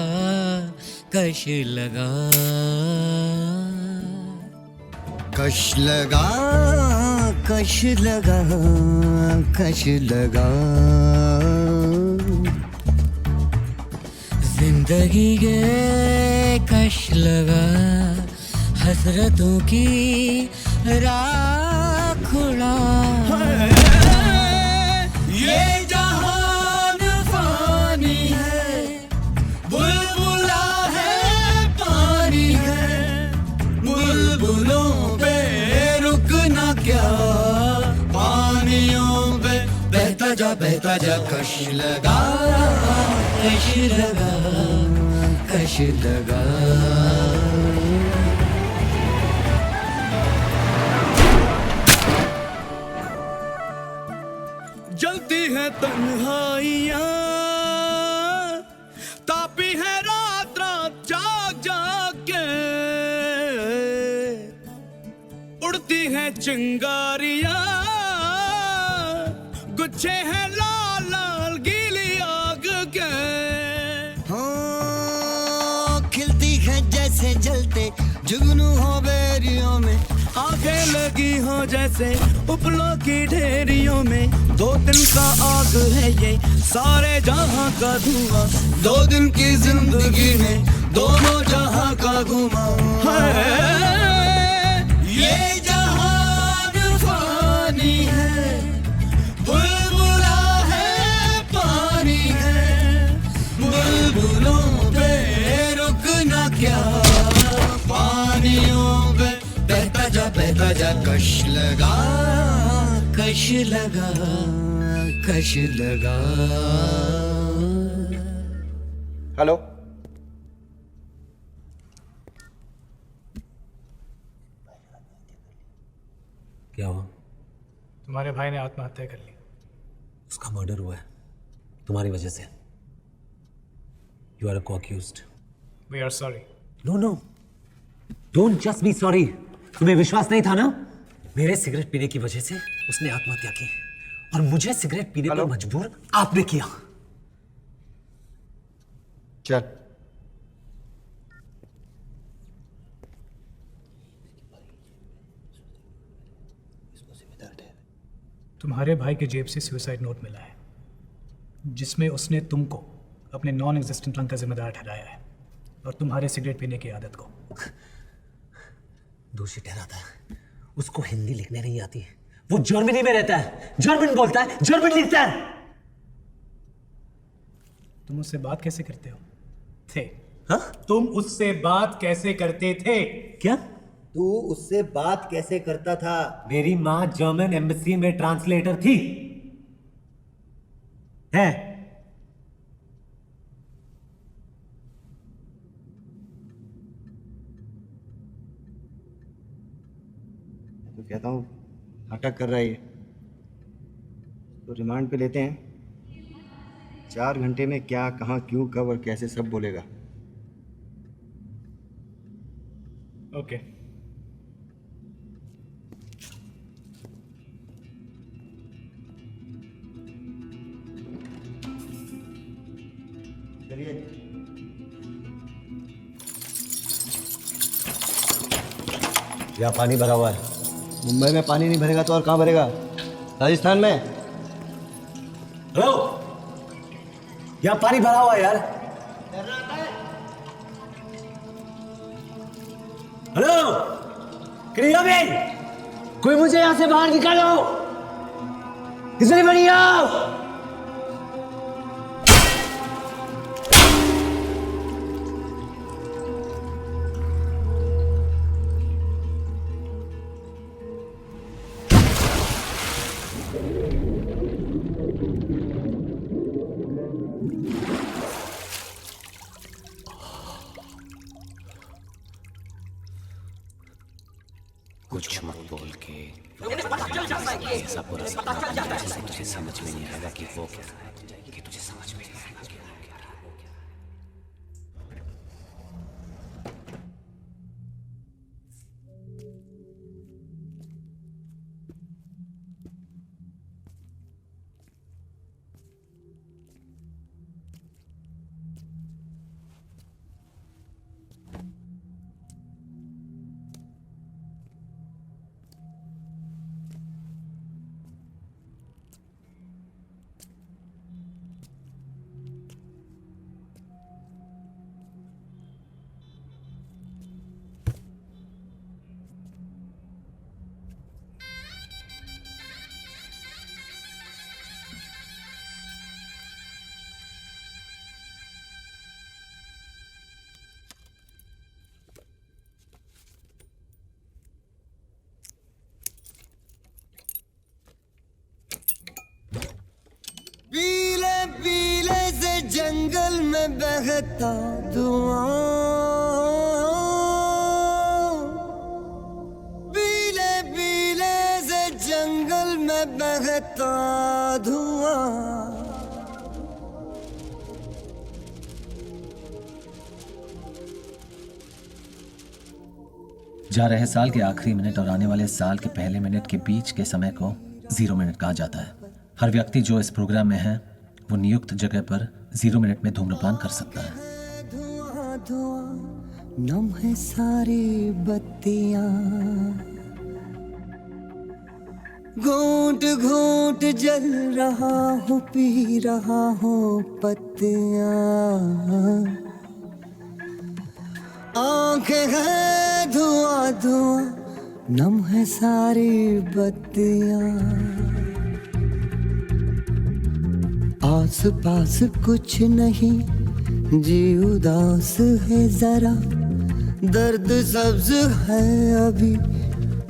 S20: कश लगा, कश लगा, कश लगा, जिंदगी के कश लगा, हसरतों की राख उड़ा। ये जहान फानी है, बुलबुला है पानी है, बुलबुलों पे रुकना क्या, पानियों पे बहता जा, कश लगा, कश लगा, कश लगा।
S10: जलती है तन्हाइयाँ, तापी है रात रात जाग जाग के, उड़ती है चिंगारियाँ, गुच्छे हैं लाल लाल गीली आग के।
S20: हाँ, खिलती है जैसे जलते जुगनू हो बेरियों में,
S10: आंखें लगी हो जैसे उपलों की ढेरियों में। 2 दिन का आग है ये सारे जहां का धुआं,
S20: 2 दिन की जिंदगी में दोनों जहां का घुमाओ।
S10: ये जहान फानी है, बुलबुला है पानी है,
S20: बुलबुलों पे रुकना क्या, पानियों पे बहता जा, कश लगा, कश लगा, कश लगा।
S22: हेलो,
S8: क्या हुआ?
S18: तुम्हारे भाई ने आत्महत्या कर ली।
S8: उसका मर्डर हुआ है तुम्हारी वजह से। You are a co-accused.
S18: We are sorry.
S8: No no, don't just be sorry. तुम्हें विश्वास नहीं था ना? मेरे सिगरेट पीने की वजह से उसने आत्महत्या की और मुझे सिगरेट पीने पर मजबूर आपने किया।
S22: चल।
S18: तुम्हारे भाई के जेब से सुसाइड नोट मिला है जिसमें उसने तुमको अपने नॉन एग्जिस्टेंट रंग का जिम्मेदार ठहराया है और तुम्हारे सिगरेट पीने की आदत को।
S8: दोषी ठहराता है। उसको हिंदी लिखने नहीं आती है। वो जर्मनी में रहता है, जर्मन बोलता है, जर्मन लिखता है।
S18: तुम उससे बात कैसे करते हो थे? हाँ? तुम उससे बात कैसे करते थे?
S8: क्या?
S22: तू उससे बात कैसे करता था?
S8: मेरी माँ जर्मन एम्बेसी में ट्रांसलेटर थी। है?
S22: तो कहता हूँ नाटक कर रहा है ये, तो रिमांड पे लेते हैं। 4 घंटे में क्या, कहाँ, क्यों, कब और कैसे सब बोलेगा।
S18: ओके।
S22: चलिए।
S8: यहाँ पानी भरा हुआ है।
S22: मुंबई में पानी नहीं भरेगा तो और कहाँ भरेगा? राजस्थान में।
S8: हेलो, यहाँ पानी भरा हुआ है यार। हेलो, क्रिया में कोई मुझे यहाँ से बाहर निकालो। किसने बढ़िया?
S4: कुछ मत बोल के ऐसा पूरा तुझे समझ में नहीं आएगा कि वो क्या है, कि तुझे समझ में नहीं आएगा कि वो क्या है।
S10: पीले पीले से जंगल में बहता धुआं, पीले पीले से जंगल में बहता धुआं।
S8: जा रहे साल के आखिरी मिनट और आने वाले साल के पहले मिनट के बीच के समय को 0 मिनट कहा जाता है। हर व्यक्ति जो इस प्रोग्राम में है वो नियुक्त जगह पर 0 मिनट में धूम्रपान कर सकता है।
S10: धुआं धुआं नम है सारी बत्तियां, घूंट घूंट जल रहा हूँ, पी रहा हूँ पत्तियां। आंखें हैं धुआं धुआं नम है सारी बत्तियां। आस पास कुछ नहीं, जी उदास है जरा, दर्द सब्ज है अभी,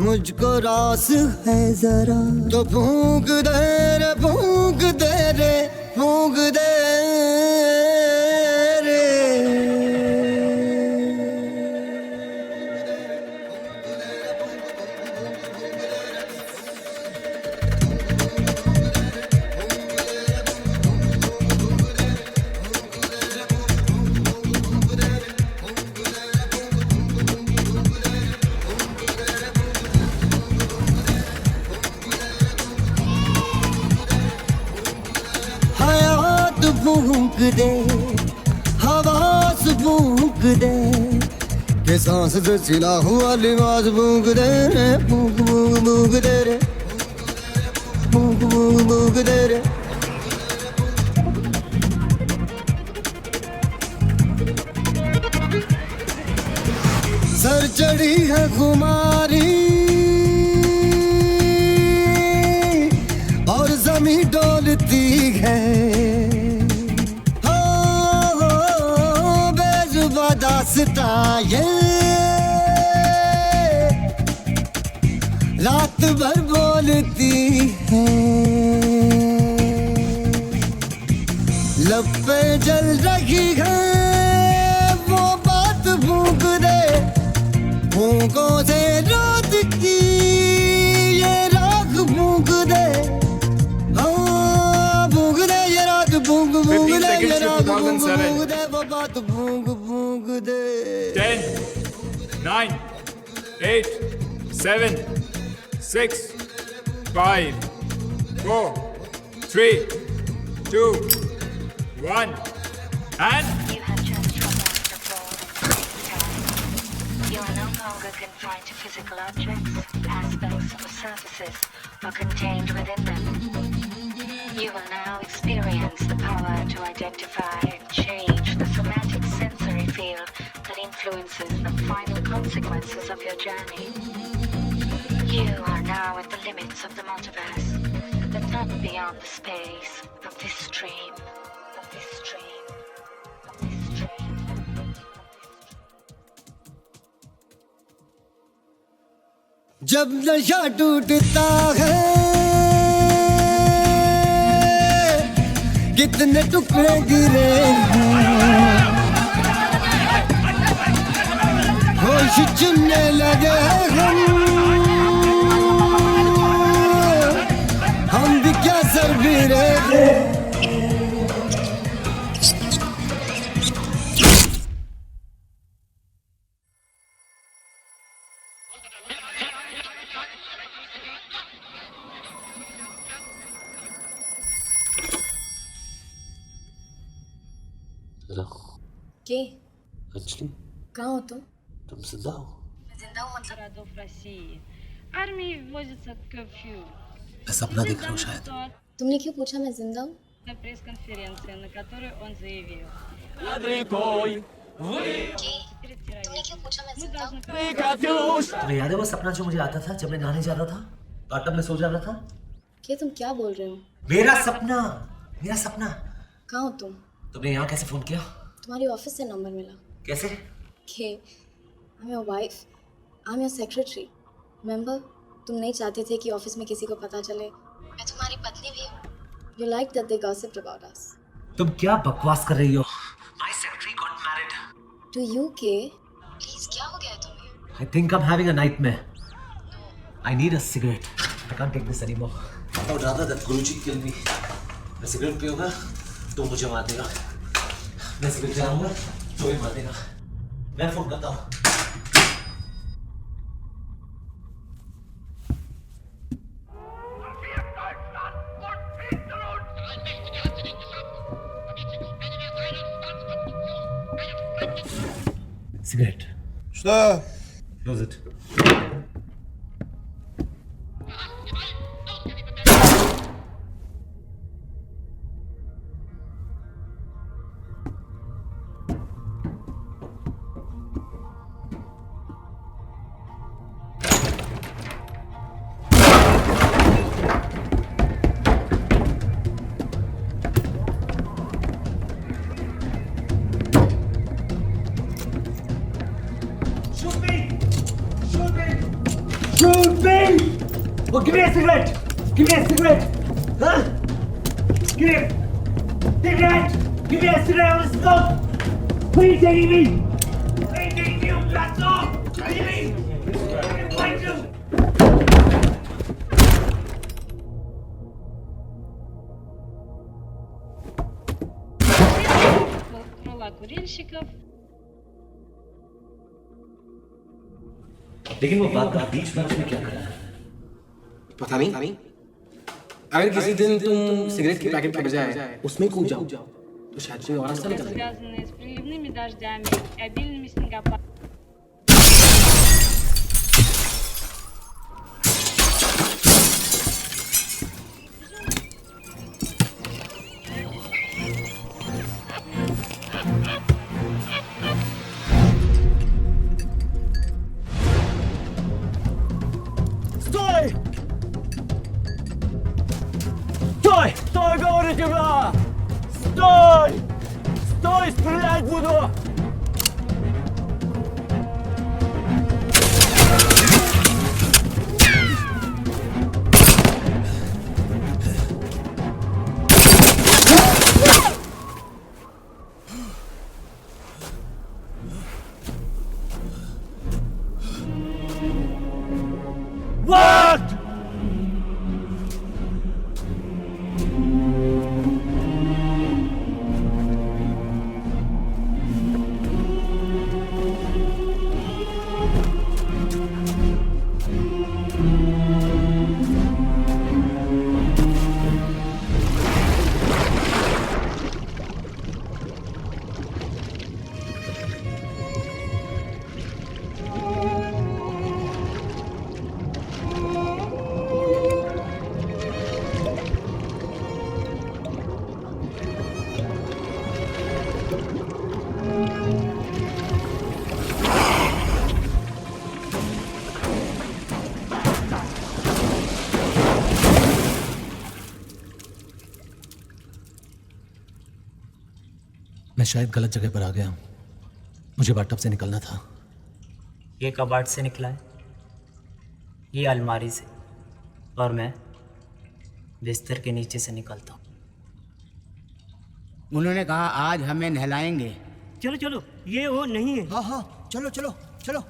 S10: मुझको रास है जरा। तो फूंक दे रे, फूंक दे रे, फूंक दे रे।
S3: दे, हवास फूंक दे, के सांस से सिला हुआ लिबास फूंक दे रे, फूंक फूंक फूंक दे रे, फूंक फूंक फूंक दे रे। सर चढ़ी है खुमारी और जमीन डोलती है, हो बेजुबा दास्ता ये रात भर बोलती है, लब पे जल रही है वो बात फूंक दे, फूंकों से रात की ये राख फूंक दे, हाँ फूंक दे ये रात, फूंक फूंक दे ये रात, फूंक फूंक दे वो बात फूंक फूंक दे।
S12: 10, 9, 8, 7, 6, 5, 4, 3, 2, 1, and
S21: You have just crossed the border. You are no longer confined to physical objects, aspects, or surfaces, or contained within them. You will now experience the power to identify and change the somatic sensory field that influences the final consequences of your journey. You are now at the limits of the multiverse, but not beyond the space of this stream.
S3: जब नशा टूटता है कितने टुकड़े गिरे हैं, होश चुनने लगे हम भी क्या सर गिरे हैं।
S2: के
S8: अंजलि,
S2: कहाँ हो तुम?
S8: तुम जिंदा हो?
S2: जिंदा हूँ मतलब?
S23: городов России. Армии вводится कर्फ्यू.
S8: मैं सपना देख रहा हूँ शायद।
S2: तुमने क्यों पूछा मैं जिंदा हूँ?
S23: На пресс-конференции, на которой он заявил.
S2: तुमने क्यों पूछा मैं जिंदा हूँ?
S8: तुम्हें याद है वो सपना जो मुझे आता था जब मैं नहाने जा रहा था, बाथटब में सो जा रहा था?
S2: के तुम क्या बोल रहे हो?
S8: मेरा सपना, मेरा सपना।
S2: कहाँ हो तुम?
S8: तुमने यहाँ कैसे फोन किया?
S2: तुम्हारी ऑफिस से नंबर मिला।
S8: कैसे?
S2: के I am your wife, I am your secretary. Remember, तुम नहीं चाहते थे कि ऑफिस में किसी को पता चले मैं तुम्हारी पत्नी भी हूँ। You like that they gossiped about us.
S8: तुम क्या बकवास कर रही हो? My secretary got married.
S2: To you Kay? Please क्या हो गया है तुम्हें?
S8: I think I am having a nightmare. I need a cigarette. I can't take this anymore. I would rather that Guruji kill me. मैं सिगरेट पीऊंगा तो मुझे मार देगा, मैं सिगरेट जलाऊंगा तो भी मार देगा। मैं फोन करता हूँ। Cigarette.
S5: Sir.
S8: Close it.
S3: Shoot me! Oh, give me a cigarette! Give me a cigarette! Huh? Give me a cigarette! Give me a cigarette! I want to smoke! Where are you taking me? Where are you taking me, you bastard? Give me! Fight you!
S23: Крыла курильщиков.
S8: लेकिन वो बात का बीच में उसने क्या करा?
S7: पता नहीं। अगर किसी दिन तुम सिगरेट के पैकेट के बजाय उसमें कूद जाओ
S6: तो शायद कोई और रास्ता निकल आएगा।
S23: связанные с проливными дождями и обильными снегопадами.
S3: Стой! Стой! Стой, говорю тебе! Стой! Стой, стрелять буду! Вот!
S1: मैं शायद गलत जगह पर आ गया हूँ। मुझे बाथटब से निकलना था।
S9: ये कबाड़ से निकला है, ये अलमारी से, और मैं बिस्तर के नीचे से निकलता हूँ।
S17: उन्होंने कहा आज हमें नहलाएंगे।
S3: चलो चलो, ये वो नहीं है। हाँ हाँ, चलो चलो चलो।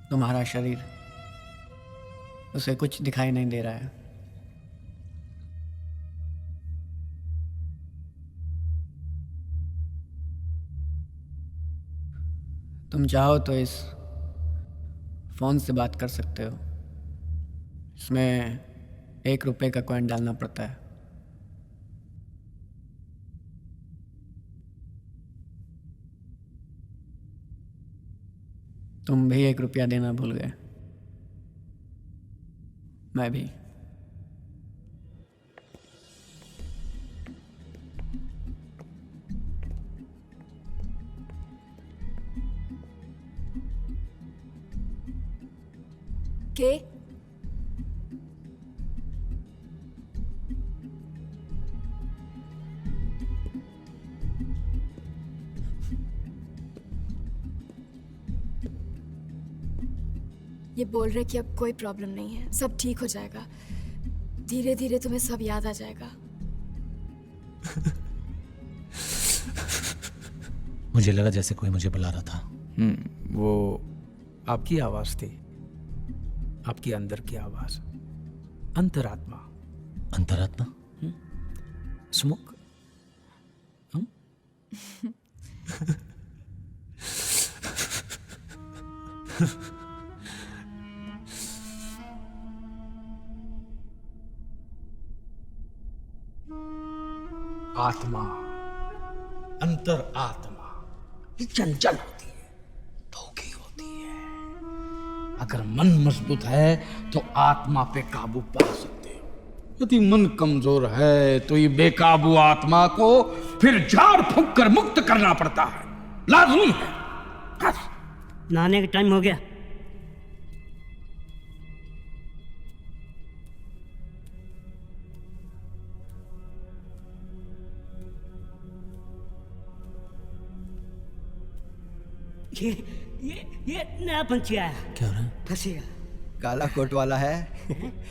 S16: तुम्हारा शरीर, उसे कुछ दिखाई नहीं दे रहा है। तुम चाहो तो इस फोन से बात कर सकते हो। इसमें 1 रुपए का कॉइन डालना पड़ता है। तुम भी 1 रुपया देना भूल गए। मैं भी।
S2: के ये बोल रहे कि अब कोई प्रॉब्लम नहीं है, सब ठीक हो जाएगा। धीरे धीरे तुम्हें सब याद आ जाएगा।
S1: मुझे लगा जैसे कोई मुझे बुला रहा था।
S17: वो आपकी आवाज थी, आपकी अंदर की आवाज, अंतरात्मा।
S1: अंतरात्मा?
S17: स्मोक। आत्मा, अंतर आत्मा ये चंचल होती है, धोखी होती है। अगर मन मजबूत है तो आत्मा पे काबू पा सकते हो। यदि मन कमजोर है तो ये बेकाबू आत्मा को फिर झाड़ फूंक कर मुक्त करना पड़ता है, लाजमी है।
S3: नहाने का टाइम हो गया। ये नया पंछी आया।
S8: क्या हो रहा है?
S3: फंसेगा।
S11: काला कोट वाला है,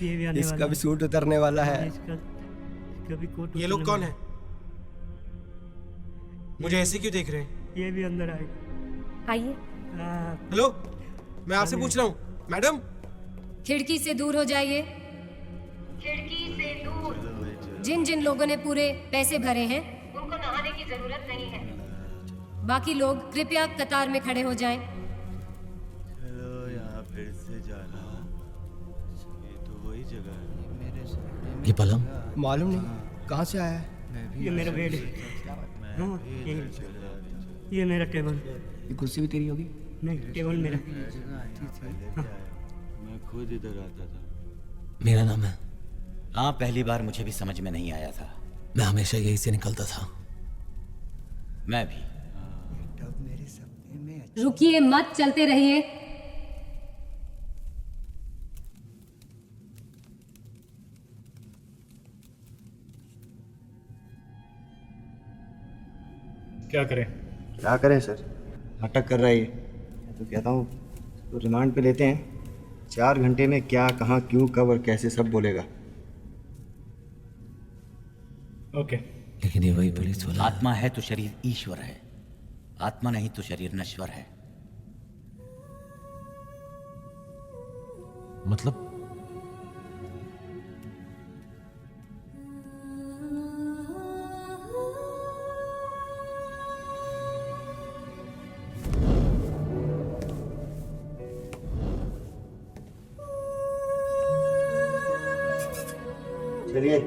S3: ये भी आने
S11: इसका
S3: वाला
S11: भी
S3: है।
S11: सूट उतरने वाला है।
S3: कभी कोट
S7: ये लोग कौन है? मुझे ऐसे क्यों देख रहे हैं?
S3: ये भी अंदर आएगा।
S2: आइए।
S7: हेलो, मैं आपसे पूछ रहा हूँ, मैडम।
S13: खिड़की से दूर हो जाइए।
S21: खिड़की से दूर।
S13: जिन जिन लोगों ने पूरे पैसे भरे हैं
S21: उनको नहाने की जरूरत नहीं है।
S13: बाकी लोग कृपया कतार में खड़े हो जाएं।
S19: यहाँ फिर से जाना, ये तो वही जगह है। मेरे से
S8: ये पलंग?
S11: मालूम नहीं कहाँ से आया है।
S3: ये मेरा बेड है। हाँ, ये मेरा टेबल।
S16: ये कुर्सी भी तेरी होगी?
S3: नहीं, टेबल मेरा।
S19: मैं खुद इधर आता था।
S8: मेरा नाम है।
S24: हाँ, पहली बार मुझे भी समझ में नहीं आया था।
S8: मैं हमेशा यही से निकलता था।
S24: मैं भी।
S13: रुकिए मत, चलते रहिए।
S18: क्या करें?
S22: क्या करें सर, नाटक कर रहा है ये। मैं तो कहता हूँ तो रिमांड पे लेते हैं। 4 घंटे में क्या, कहाँ, क्यों, कब और कैसे सब बोलेगा।
S18: ओके।
S8: लेकिन ये वही पुलिस वाला है।
S24: आत्मा है तो शरीर ईश्वर है, आत्मा नहीं तो शरीर नश्वर है।
S8: मतलब?
S22: चलिए।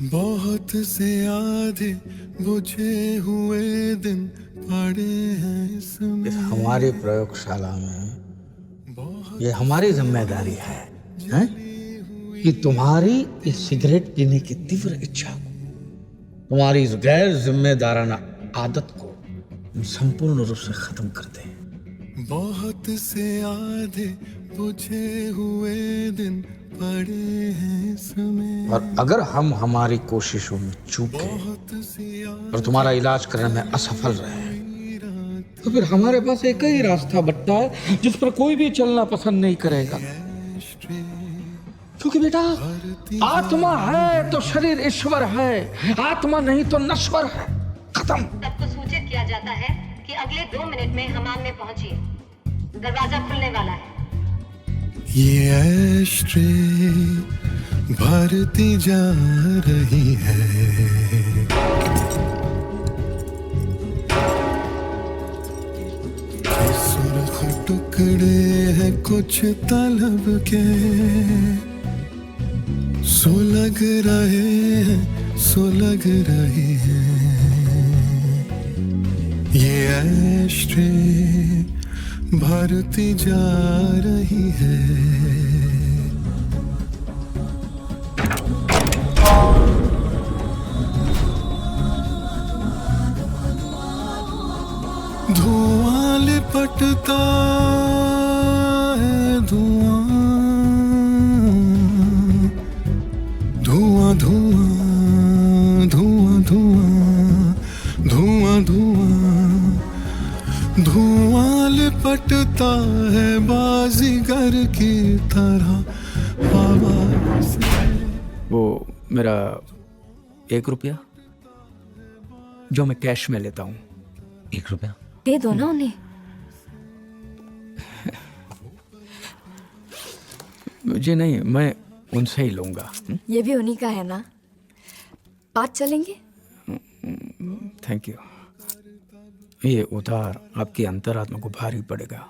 S10: बहुत से आधे बुझे हुए दिन पड़े हैं इसमें।
S17: इस हमारी प्रयोगशाला में ये हमारी जिम्मेदारी है, हैं? कि तुम्हारी इस सिगरेट पीने की तीव्र इच्छा को, तुम्हारी इस गैर जिम्मेदाराना आदत को हम संपूर्ण रूप से खत्म कर दें।
S10: बहुत से आधे बुझे हुए दिन पड़े हैं इसमें।
S17: और अगर हम हमारी कोशिशों में चूके और तुम्हारा इलाज करने में असफल रहे तो फिर हमारे पास एक ही रास्ता बचता है जिस पर कोई भी चलना पसंद नहीं करेगा। क्योंकि बेटा, आत्मा है तो शरीर ईश्वर है, आत्मा नहीं तो नश्वर है। खत्म।
S21: सबको सूचित किया जाता है कि अगले 2 मिनट में हमाम में पहुंचिए। दरवाजा खुलने वाला है।
S10: ये ऐश्ट्रे भरती जा रही है। सुर्ख टुकड़े हैं कुछ तलब के, सो लग रहे हैं, सो लग रहे हैं। ये ऐश्ट्रे भरती जा रही है। धुआं लिपटता है, धुआं धुआं धुआं धुआं धुआं धुआं धुआं धुआं लिपटता है बाजीगर की तरह आवाज से।
S16: वो मेरा 1 रुपया जो मैं कैश में लेता हूँ।
S8: 1 रुपया
S2: दे दो ना उन्हें।
S16: मुझे नहीं, मैं उनसे ही लूंगा।
S2: ये भी उन्हीं का है ना? बात चलेंगे?
S16: Thank you. ये उधार आपकी अंतरात्मा को भारी पड़ेगा।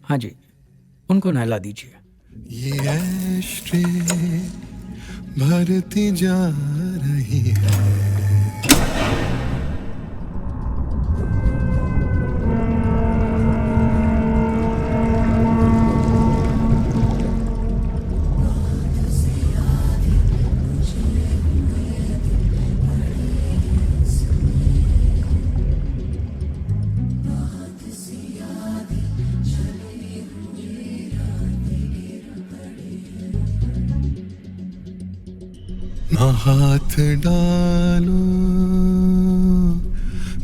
S16: हाँ जी, उनको नहला दीजिए।
S10: ये ऐश्ट्रे भरती जा रही है।
S4: हाथ डालो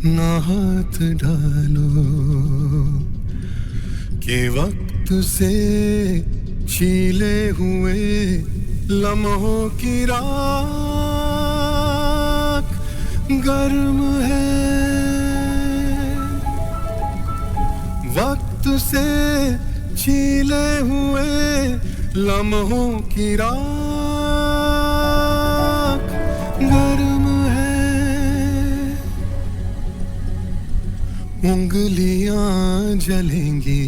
S4: ना हाथ डालो के वक्त से छीले हुए लम्हों की राख गर्म है वक्त से छीले हुए लम्हों की राख गर्म है उंगलियां जलेंगी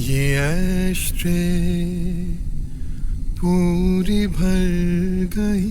S4: ये एश्ट्रे पूरी भर गई